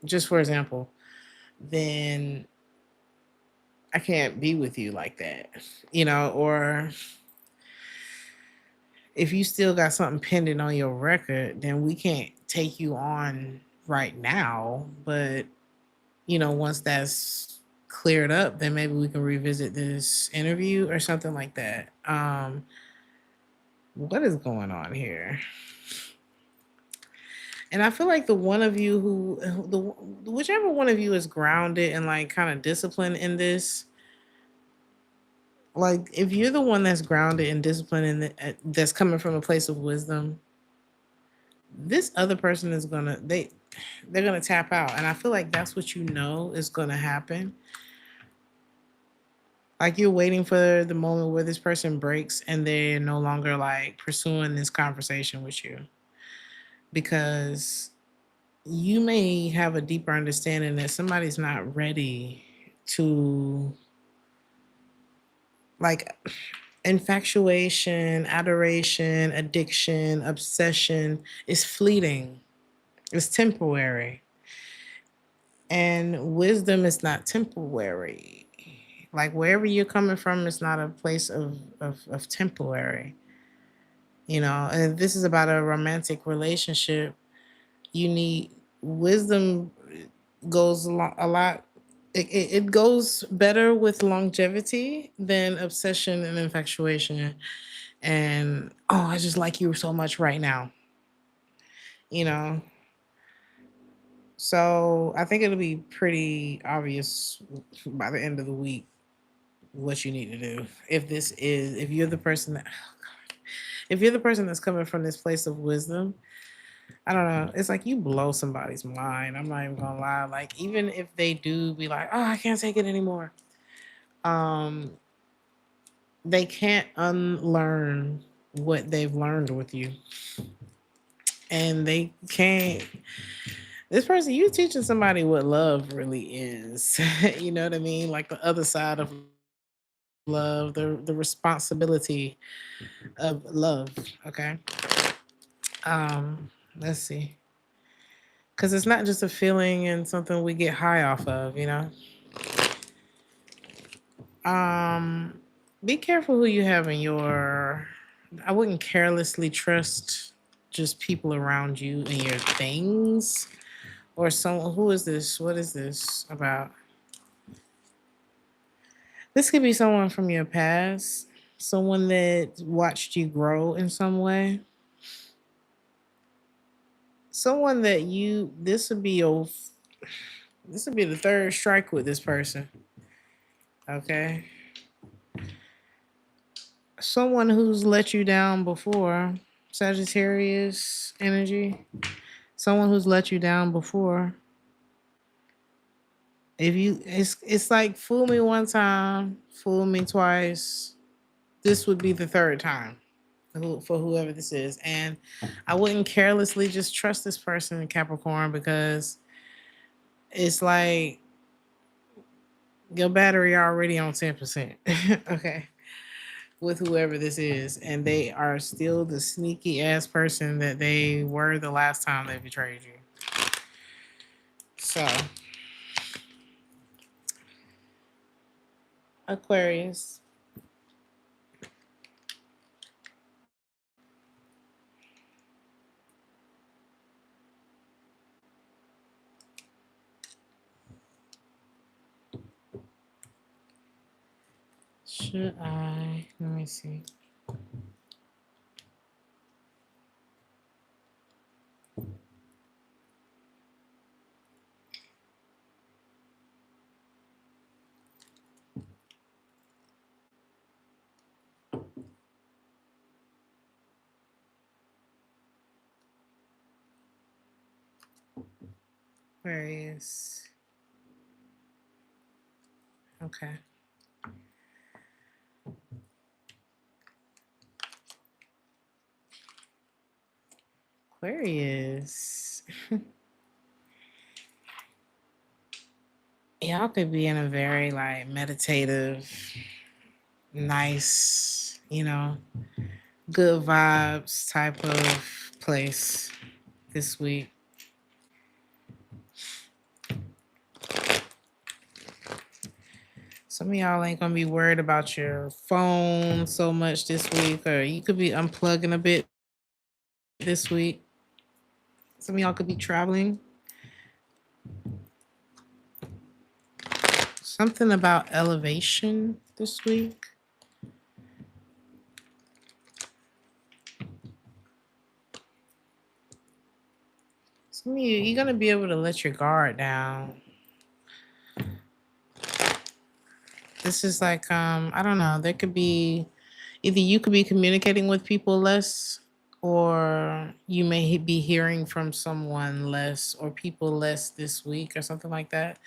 just for example, then I can't be with you like that, or if you still got something pending on your record, then we can't take you on right now. But, once that's cleared up, then maybe we can revisit this interview or something like that. What is going on here? And I feel like the one of you whichever one of you is grounded and like kind of disciplined in this, like if you're the one that's grounded and disciplined and that's coming from a place of wisdom, this other person is they're gonna tap out, and I feel like that's what is gonna happen. Like you're waiting for the moment where this person breaks and they're no longer like pursuing this conversation with you, because you may have a deeper understanding that somebody's not ready to, like, infatuation, adoration, addiction, obsession is fleeting. It's temporary. And wisdom is not temporary. Like wherever you're coming from, it's not a place of temporary. And if this is about a romantic relationship, you need wisdom. Goes a lot. It goes better with longevity than obsession and infatuation. And oh, I just like you so much right now. You know. So I think it'll be pretty obvious by the end of the week what you need to do. If you're the person that, oh God, if you're the person that's coming from this place of wisdom, I don't know. It's like you blow somebody's mind. I'm not even gonna lie. Like even if they do be like, oh, I can't take it anymore. Um, they can't unlearn what they've learned with you, and they can't. This person, you teaching somebody what love really is. You know what I mean? Like the other side of love, the responsibility of love. Okay. Let's see. Because it's not just a feeling and something we get high off of. Be careful who you have in your. I wouldn't carelessly trust just people around you and your things, or someone. Who is this? What is this about? This could be someone from your past, someone that watched you grow in some way, someone that this would be the third strike with this person. Okay. Someone who's let you down before, Sagittarius energy. Someone who's let you down before. It's like fool me one time, fool me twice. This would be the third time. for whoever this is. And I wouldn't carelessly just trust this person in Capricorn, because it's like your battery already on 10%. Okay. With whoever this is. And they are still the sneaky ass person that they were the last time they betrayed you. So, Aquarius. Should I? Let me see. Aquarius. Okay. Aquarius. Y'all could be in a very like meditative, nice, good vibes type of place this week. Some of y'all ain't gonna be worried about your phone so much this week, or you could be unplugging a bit this week. Some of y'all could be traveling. Something about elevation this week. Some of you, you're gonna be able to let your guard down. This is like, I don't know, there could be either you could be communicating with people less, or you may be hearing from someone less or people less this week or something like that.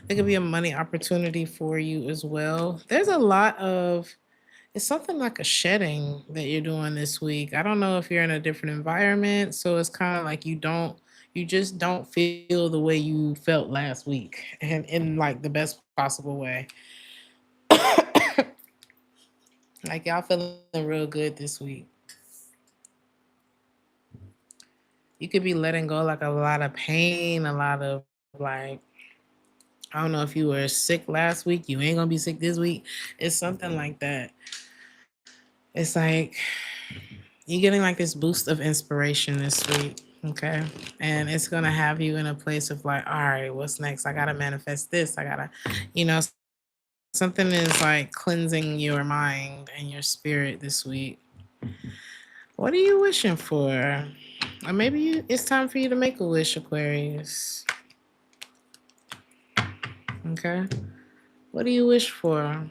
There could be a money opportunity for you as well. There's a lot of, it's something like a shedding that you're doing this week. I don't know if you're in a different environment, so it's kind of like you just don't feel the way you felt last week, and in like the best possible way. Like y'all feeling real good this week. You could be letting go like a lot of pain, a lot of like, I don't know if you were sick last week, you ain't gonna be sick this week. It's something like that. It's like you're getting like this boost of inspiration this week. Okay. And it's gonna have you in a place of like, all right, what's next? I gotta manifest this. I gotta, you know, something is like cleansing your mind and your spirit this week. What are you wishing for? Or maybe it's time for you to make a wish, Aquarius. Okay. What do you wish for?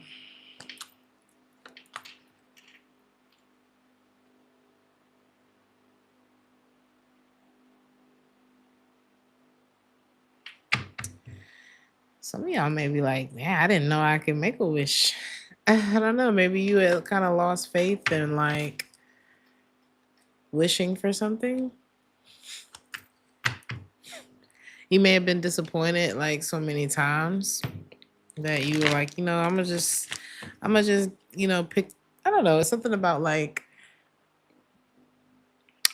Some of y'all may be like, yeah, I didn't know I could make a wish. I don't know. Maybe you had kind of lost faith in like wishing for something. You may have been disappointed like so many times that you were like, I'm gonna just, pick. I don't know. It's something about like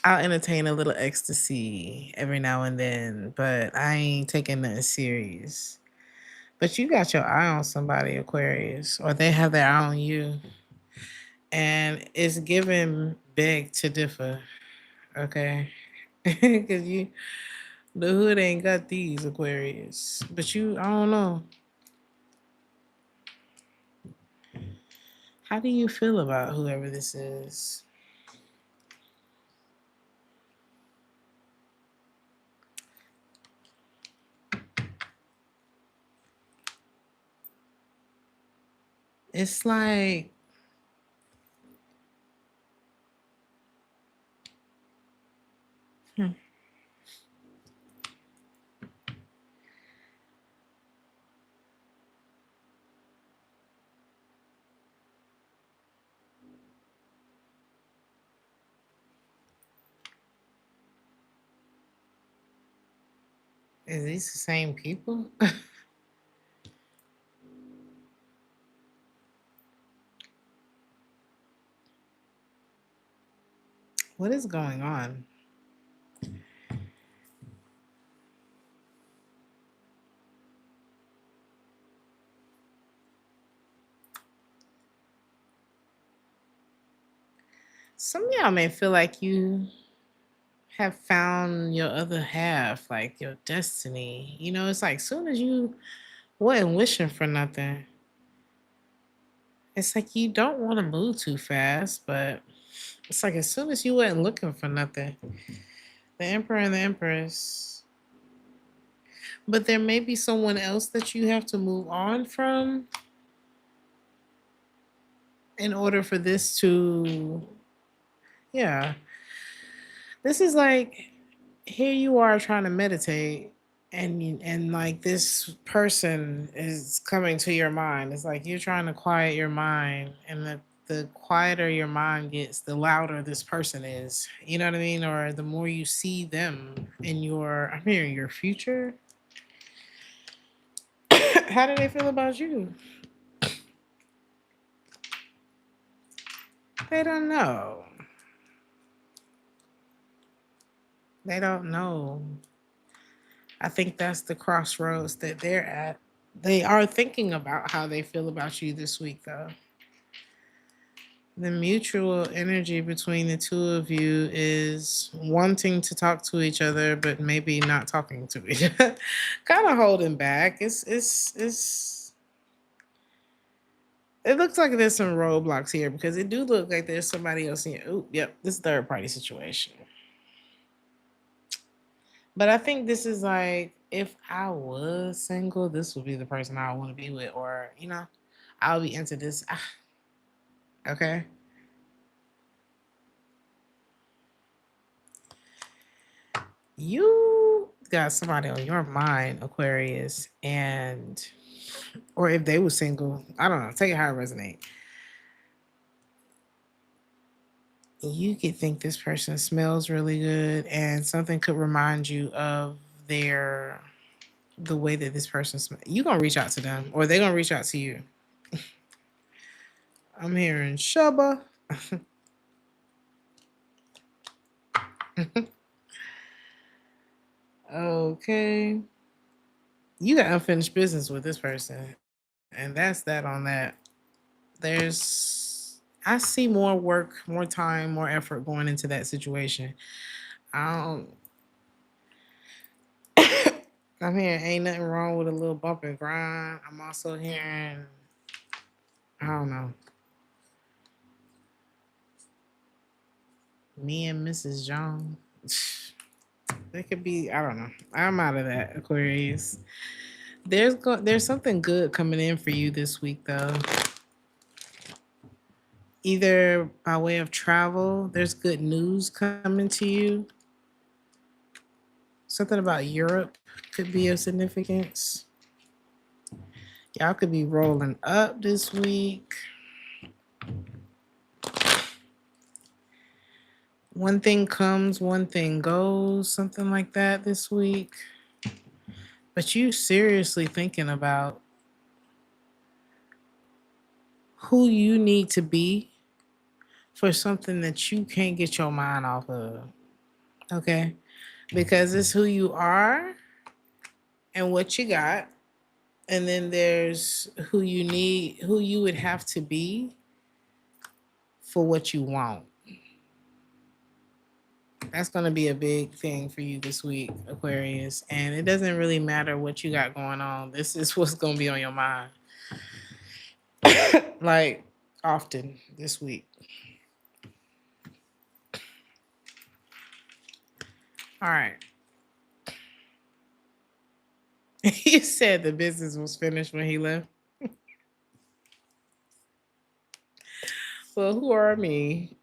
I'll entertain a little ecstasy every now and then, but I ain't taking nothing serious. But you got your eye on somebody, Aquarius, or they have their eye on you. And it's given beg to differ, okay? Because the hood ain't got these, Aquarius. But I don't know. How do you feel about whoever this is? It's like, hmm, Is these the same people? What is going on? Some of y'all may feel like you have found your other half, like your destiny. You know, it's like soon as you wasn't wishing for nothing, it's like you don't want to move too fast, but it's like as soon as you wasn't looking for nothing, the Emperor and the Empress. But there may be someone else that you have to move on from in order for this to, yeah. This is like here you are trying to meditate, and like this person is coming to your mind. It's like you're trying to quiet your mind, and the quieter your mind gets, the louder this person is. You know what I mean? Or the more you see them in your, I'm hearing your future. How do they feel about you? They don't know. They don't know. I think that's the crossroads that they're at. They are thinking about how they feel about you this week, though. The mutual energy between the two of you is wanting to talk to each other, but maybe not talking to each other. Kind of holding back. It's. It looks like there's some roadblocks here because it do look like there's somebody else in. Oh, yep, this third party situation. But I think this is like if I was single, this would be the person I want to be with, or I'll be into this. Okay. You got somebody on your mind, Aquarius, and or if they were single, I don't know, take it how it resonate. You could think this person smells really good and something could remind you of their the way that this person smells. You gonna reach out to them or they're gonna reach out to you. I'm hearing Shubba. Okay. You got unfinished business with this person. And that's that on that. I see more work, more time, more effort going into that situation. I don't I'm hearing ain't nothing wrong with a little bump and grind. I'm also hearing I don't know. Me and Mrs. John. That could be, I don't know. I'm out of that, Aquarius. There's something good coming in for you this week though. Either by way of travel, there's good news coming to you. Something about Europe could be of significance. Y'all could be rolling up this week. One thing comes, one thing goes, something like that this week. But you seriously thinking about who you need to be for something that you can't get your mind off of. Okay? Because it's who you are and what you got. And then there's who you would have to be for what you want. That's going to be a big thing for you this week, Aquarius. And it doesn't really matter what you got going on. This is what's going to be on your mind. Like often this week. All right. You said the business was finished when he left. Well, who are me?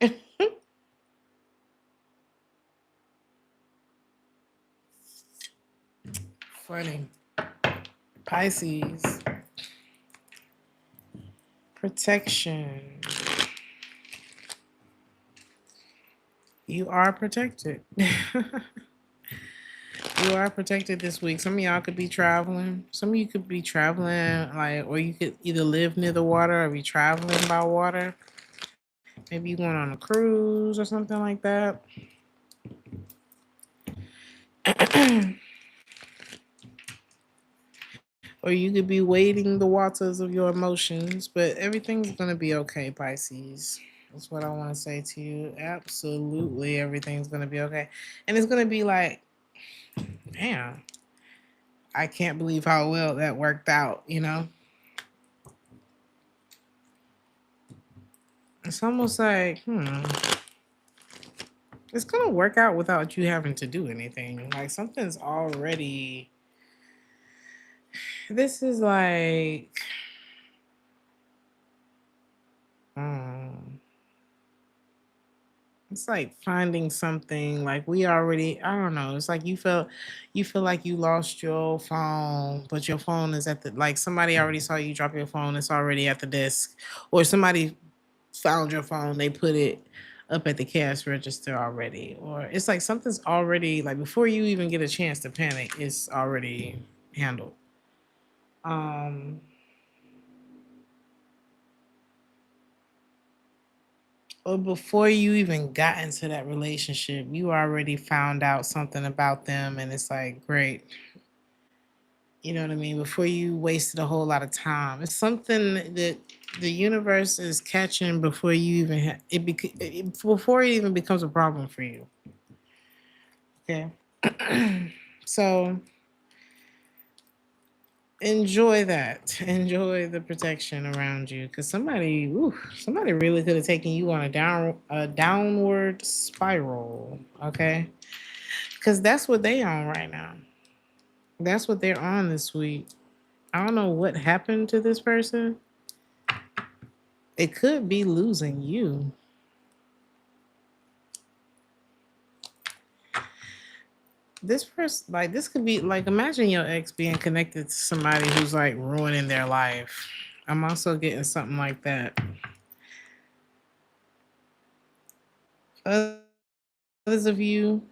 Funny. Pisces. Protection. You are protected. You are protected this week. Some of y'all could be traveling. Some of you could be traveling, like, or you could either live near the water or be traveling by water. Maybe you going on a cruise or something like that. Or you could be wading the waters of your emotions, but everything's gonna be okay, Pisces. That's what I want to say to you. Absolutely, everything's gonna be okay, and it's gonna be like, damn, I can't believe how well that worked out. You know, it's almost like, it's gonna work out without you having to do anything. Like something's already. This is like, um, it's like finding something like we already. I don't know. It's like you feel like you lost your phone, but your phone is at the like somebody already saw you drop your phone. It's already at the desk, or somebody found your phone. They put it up at the cash register already, or it's like something's already like before you even get a chance to panic, it's already handled. Um, or before you even got into that relationship, you already found out something about them, and it's like great. You know what I mean? Before you wasted a whole lot of time, it's something that the universe is catching before you even before it even becomes a problem for you. Okay, so enjoy that. Enjoy the protection around you, because somebody really could have taken you on a downward spiral. Okay, because that's what they on right now. That's what they're on this week. I don't know what happened to this person. It could be losing you. This person, like, this could be like, imagine your ex being connected to somebody who's like ruining their life. I'm also getting something like that. Others of you,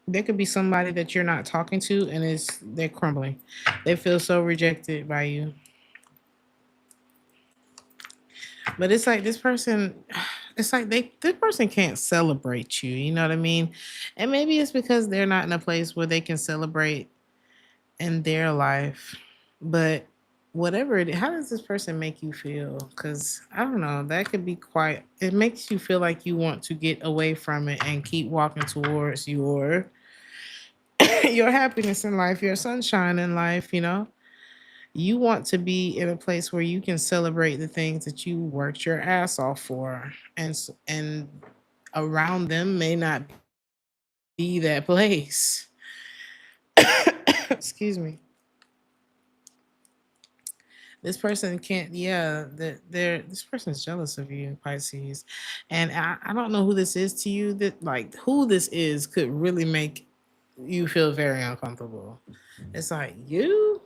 there could be somebody that you're not talking to, and they're crumbling. They feel so rejected by you. But it's like this person, it's like this person can't celebrate you. You know what I mean? And maybe it's because they're not in a place where they can celebrate in their life. But whatever it is, how does this person make you feel? Because I don't know, that could be quite, it makes you feel like you want to get away from it and keep walking towards your your happiness in life, your sunshine in life, you know? You want to be in a place where you can celebrate the things that you worked your ass off for. And around them may not be that place. Excuse me. This person can't, yeah, this person's jealous of you, Pisces. And I don't know who this is to you, that like who this is could really make you feel very uncomfortable. It's like you,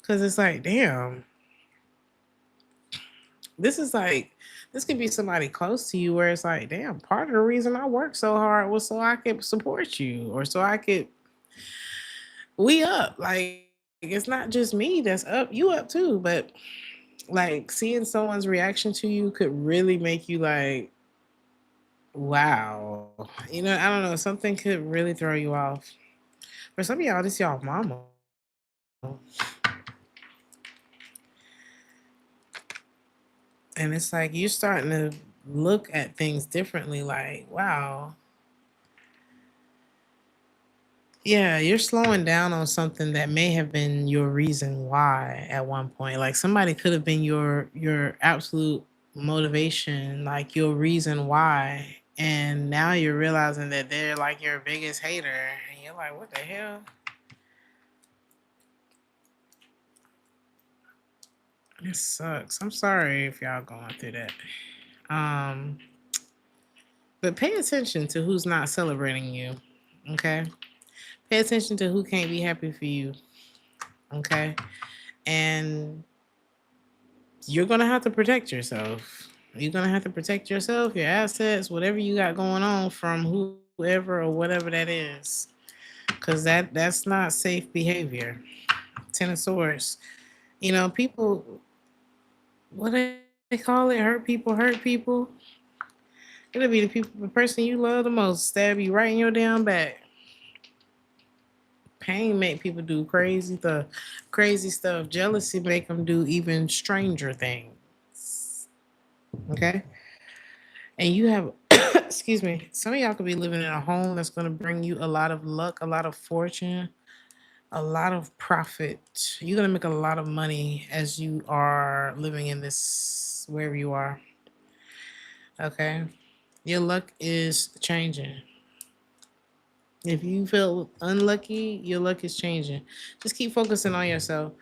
because it's like, damn, this is like, this could be somebody close to you where it's like, damn, part of the reason I worked so hard was so I could support you, or so I could, we up. Like, it's not just me that's up, you up too. But like seeing someone's reaction to you could really make you like, wow. You know, I don't know, something could really throw you off. For some of y'all, this y'all mama. And it's like you're starting to look at things differently, like, wow. Yeah, you're slowing down on something that may have been your reason why at one point. Like somebody could have been your absolute motivation, like your reason why. And now you're realizing that they're like your biggest hater. And you're like, what the hell? It sucks. I'm sorry if y'all going through that. Um, but pay attention to who's not celebrating you. Okay? Pay attention to who can't be happy for you. Okay? And you're gonna have to protect yourself. You're gonna have to protect yourself, your assets, whatever you got going on from whoever or whatever that is. Cause that's not safe behavior. Ten of Swords. People, what they call it, hurt people hurt people. It'll be the person you love the most stab you right in your damn back. Pain make people do crazy stuff. Jealousy make them do even stranger things. Okay, and you have, excuse me. Some of y'all could be living in a home that's going to bring you a lot of luck, a lot of fortune, a lot of profit. You're going to make a lot of money as you are living in this wherever you are. Okay, your luck is changing. If you feel unlucky, your luck is changing. Just keep focusing on yourself.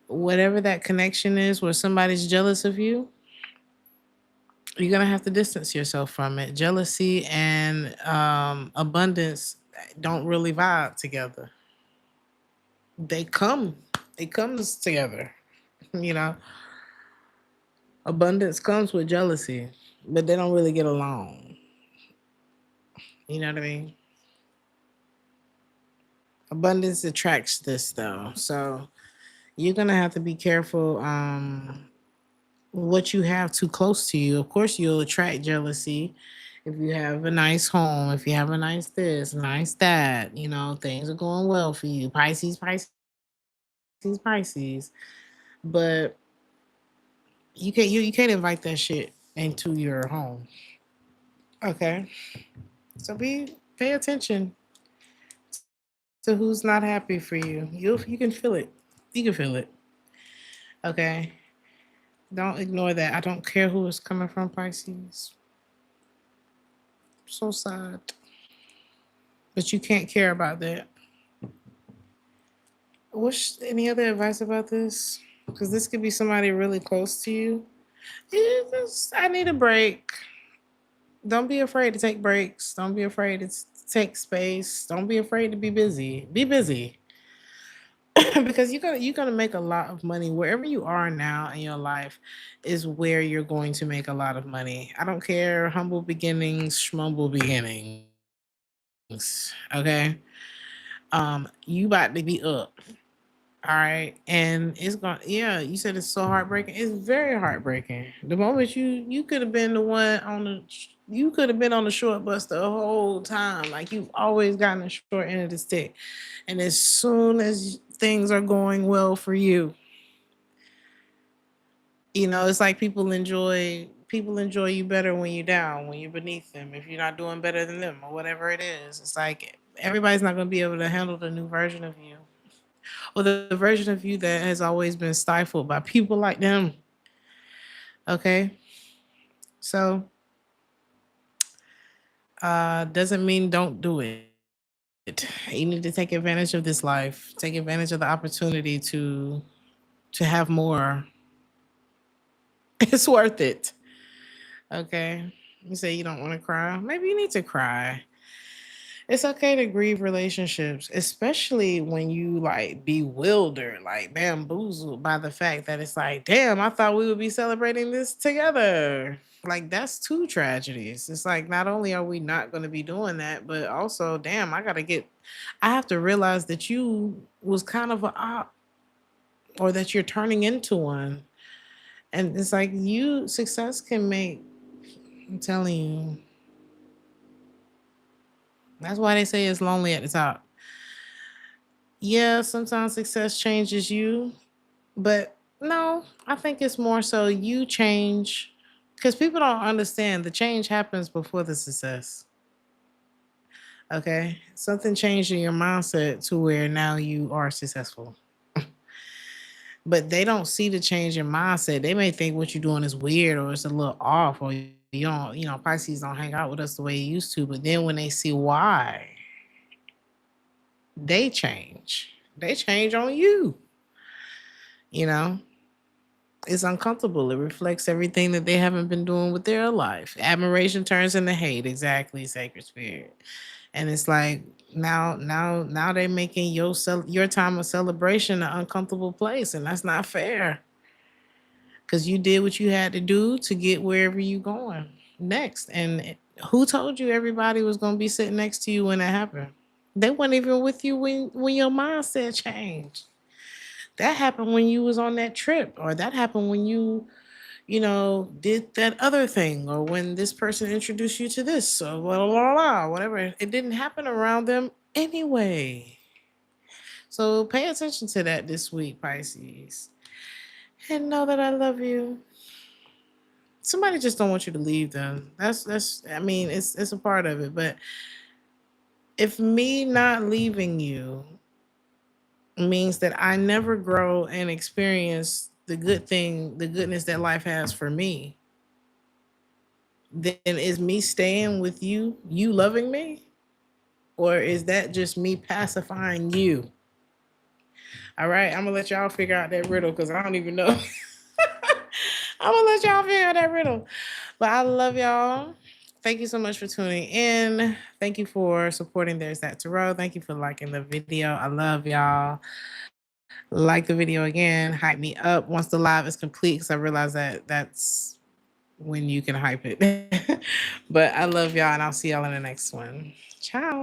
Whatever that connection is where somebody's jealous of you, you're gonna have to distance yourself from it. Jealousy and abundance don't really vibe together. They come, it comes together. You know, abundance comes with jealousy, but they don't really get along. You know what I mean? Abundance attracts this though, so you're gonna have to be careful. What you have too close to you. Of course, you'll attract jealousy if you have a nice home, if you have a nice this, nice that. Things are going well for you. Pisces, Pisces, Pisces. But you can't invite that shit into your home. Okay, so pay attention to who's not happy for you. You can feel it. You can feel it. Okay. Don't ignore that. I don't care who is coming from, Pisces. So sad. But you can't care about that. What's any other advice about this? Because this could be somebody really close to you. I need a break. Don't be afraid to take breaks. Don't be afraid to take space. Don't be afraid to be busy. Be busy. Because you're gonna make a lot of money wherever you are now in your life is where you're going to make a lot of money. I don't care humble beginnings, schmumble beginnings. Okay. You about to be up. All right. And it's going, yeah, you said it's so heartbreaking. It's very heartbreaking. The moment you could have been the one you could have been on the short bus the whole time. Like you've always gotten the short end of the stick. And as soon as things are going well for you, it's like people enjoy you better when you're down, when you're beneath them, if you're not doing better than them or whatever it is. It's like everybody's not going to be able to handle the new version of you or the version of you that has always been stifled by people like them. Okay. So doesn't mean don't do it. You need to take advantage of this life, take advantage of the opportunity to have more. It's worth it. Okay. You say you don't want to cry. Maybe you need to cry. It's okay to grieve relationships, especially when you like bewildered, like bamboozled by the fact that it's like, damn, I thought we would be celebrating this together. Like that's two tragedies. It's like not only are we not going to be doing that, but also, damn, I have to realize that you was kind of a op or that you're turning into one. And it's like success can make, I'm telling you, that's why they say it's lonely at the top. Yeah, sometimes success changes you, but no, I think it's more so you change because people don't understand the change happens before the success. Okay. Something changed in your mindset to where now you are successful. But they don't see the change in mindset. They may think what you're doing is weird or it's a little off or Pisces don't hang out with us the way you used to. But then when they see why, they change. They change on you. You know, it's uncomfortable. It reflects everything that they haven't been doing with their life. Admiration turns into hate. Exactly, sacred spirit. And it's like now they're making your time of celebration an uncomfortable place, and that's not fair. because you did what you had to do to get wherever you going next. And who told you everybody was going to be sitting next to you when that happened? They weren't even with you when your mindset changed. That happened when you was on that trip, or that happened when did that other thing, or when this person introduced you to this, or blah, blah, blah, blah, whatever. It didn't happen around them anyway. So pay attention to that this week, Pisces. And know that I love you. Somebody just don't want you to leave them. That's I mean, it's a part of it. But if me not leaving you means that I never grow and experience the goodness that life has for me, then is me staying with you loving me? Or is that just me pacifying you? All right, I'm gonna let y'all figure out that riddle because I don't even know. I'm gonna let y'all figure out that riddle. But I love y'all. Thank you so much for tuning in. Thank you for supporting There's That Tarot. Thank you for liking the video. I love y'all. Like the video again. Hype me up once the live is complete because I realize that that's when you can hype it. But I love y'all and I'll see y'all in the next one. Ciao.